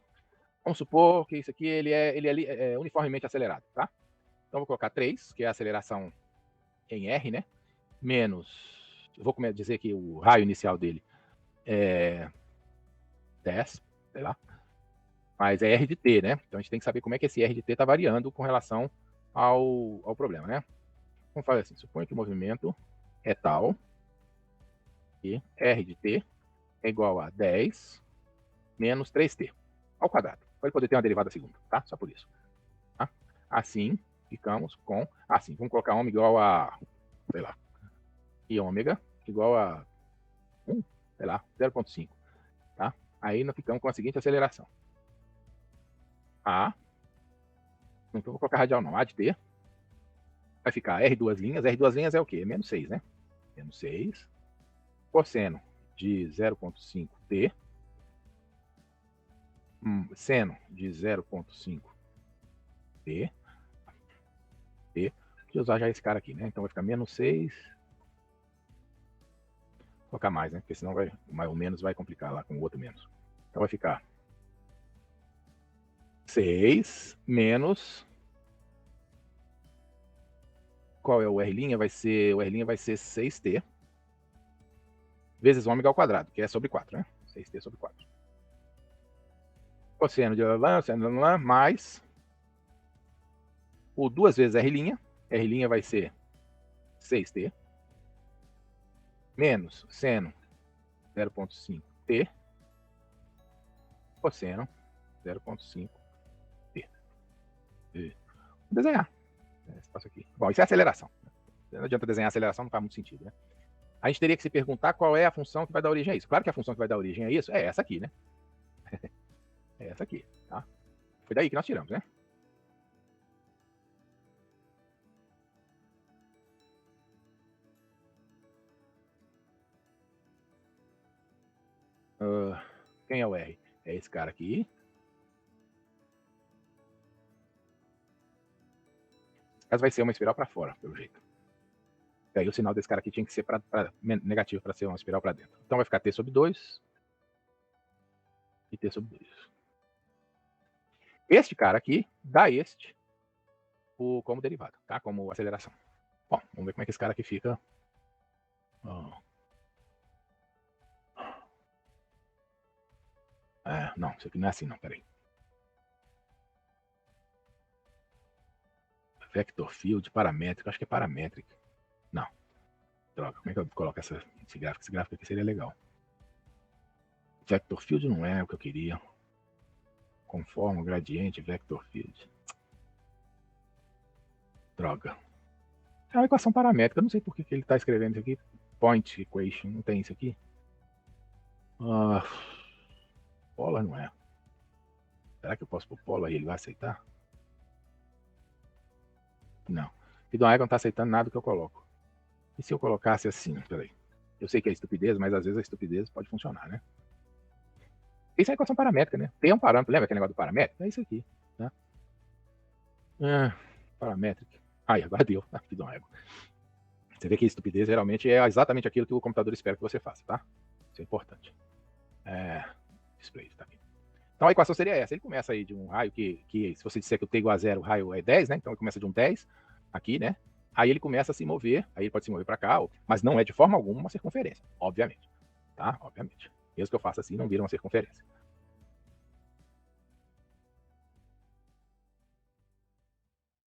Vamos supor que isso aqui ele é uniformemente acelerado, tá? Então vou colocar 3, que é a aceleração em R, né? Menos, eu vou dizer que o raio inicial dele é 10, sei lá. Mas é R de T, né? Então a gente tem que saber como é que esse R de T está variando com relação ao problema, né? Vamos fazer assim, suponha que o movimento é tal e R de T é igual a 10 menos 3T ao quadrado. Pode poder ter uma derivada segunda, tá? Só por isso. Tá? Assim, ficamos com... Assim, vamos colocar ômega igual a... Sei lá. E ômega igual a 1, sei lá, 0,5. Tá? Aí nós ficamos com a seguinte aceleração. Não vou colocar radial não, A de T. Vai ficar R duas linhas. R duas linhas é o quê? Menos 6, né? Menos 6. Cosseno de 0,5T. Seno de 0,5T. T. Deixa eu usar já esse cara aqui, né? Então vai ficar menos 6. Vou colocar mais, né? Porque senão mais ou menos vai complicar lá com o outro menos. Então vai ficar 6 menos... Qual é o R'? O R' vai ser 6T vezes ômega ao quadrado, que é sobre 4, né? 6T sobre 4. Cosseno de lá, mais o 2 vezes R'. R' vai ser 6T menos seno 0,5T cosseno 0,5T. Vou desenhar esse passo aqui. Bom, isso é aceleração. Não adianta desenhar aceleração, não faz muito sentido, né? A gente teria que se perguntar qual é a função que vai dar origem a isso. Claro que a função que vai dar origem a isso é essa aqui, né? É essa aqui, tá? Foi daí que nós tiramos, né? Quem é o R? É esse cara aqui. Essa vai ser uma espiral para fora, pelo jeito. E aí o sinal desse cara aqui tinha que ser negativo para ser uma espiral para dentro. Então vai ficar t sobre 2 e t sobre 2. Este cara aqui dá este como derivado, tá? Como aceleração. Bom, vamos ver como é que esse cara aqui fica. Não, isso aqui não é assim não, peraí. Vector field, paramétrico, acho que é paramétrico. Não. Droga, como é que eu coloco esse gráfico? Esse gráfico aqui seria legal. Vector field não é o que eu queria. Conforme gradiente, vector field. Droga. É uma equação paramétrica, eu não sei por que ele está escrevendo isso aqui. Point equation, não tem isso aqui. Polar não é. Será que eu posso pôr polar e ele vai aceitar? Não. Speed-on-Ego não está aceitando nada que eu coloco. E se eu colocasse assim? Peraí. Eu sei que é estupidez, mas às vezes a estupidez pode funcionar, né? Isso é equação paramétrica, né? Tem um parâmetro, lembra aquele negócio do paramétrico? É isso aqui, tá? Paramétrico. Aí, agora deu. Speed-on-Ego. Você vê que estupidez geralmente é exatamente aquilo que o computador espera que você faça, tá? Isso é importante. Display, tá aqui. Então a equação seria essa. Ele começa aí de um raio que se você disser que o t igual a 0, o raio é 10, né? Então ele começa de um 10 aqui, né? Aí ele começa a se mover, aí ele pode se mover para cá, mas não é de forma alguma uma circunferência, obviamente, tá? Obviamente. Mesmo que eu faça assim, não vira uma circunferência.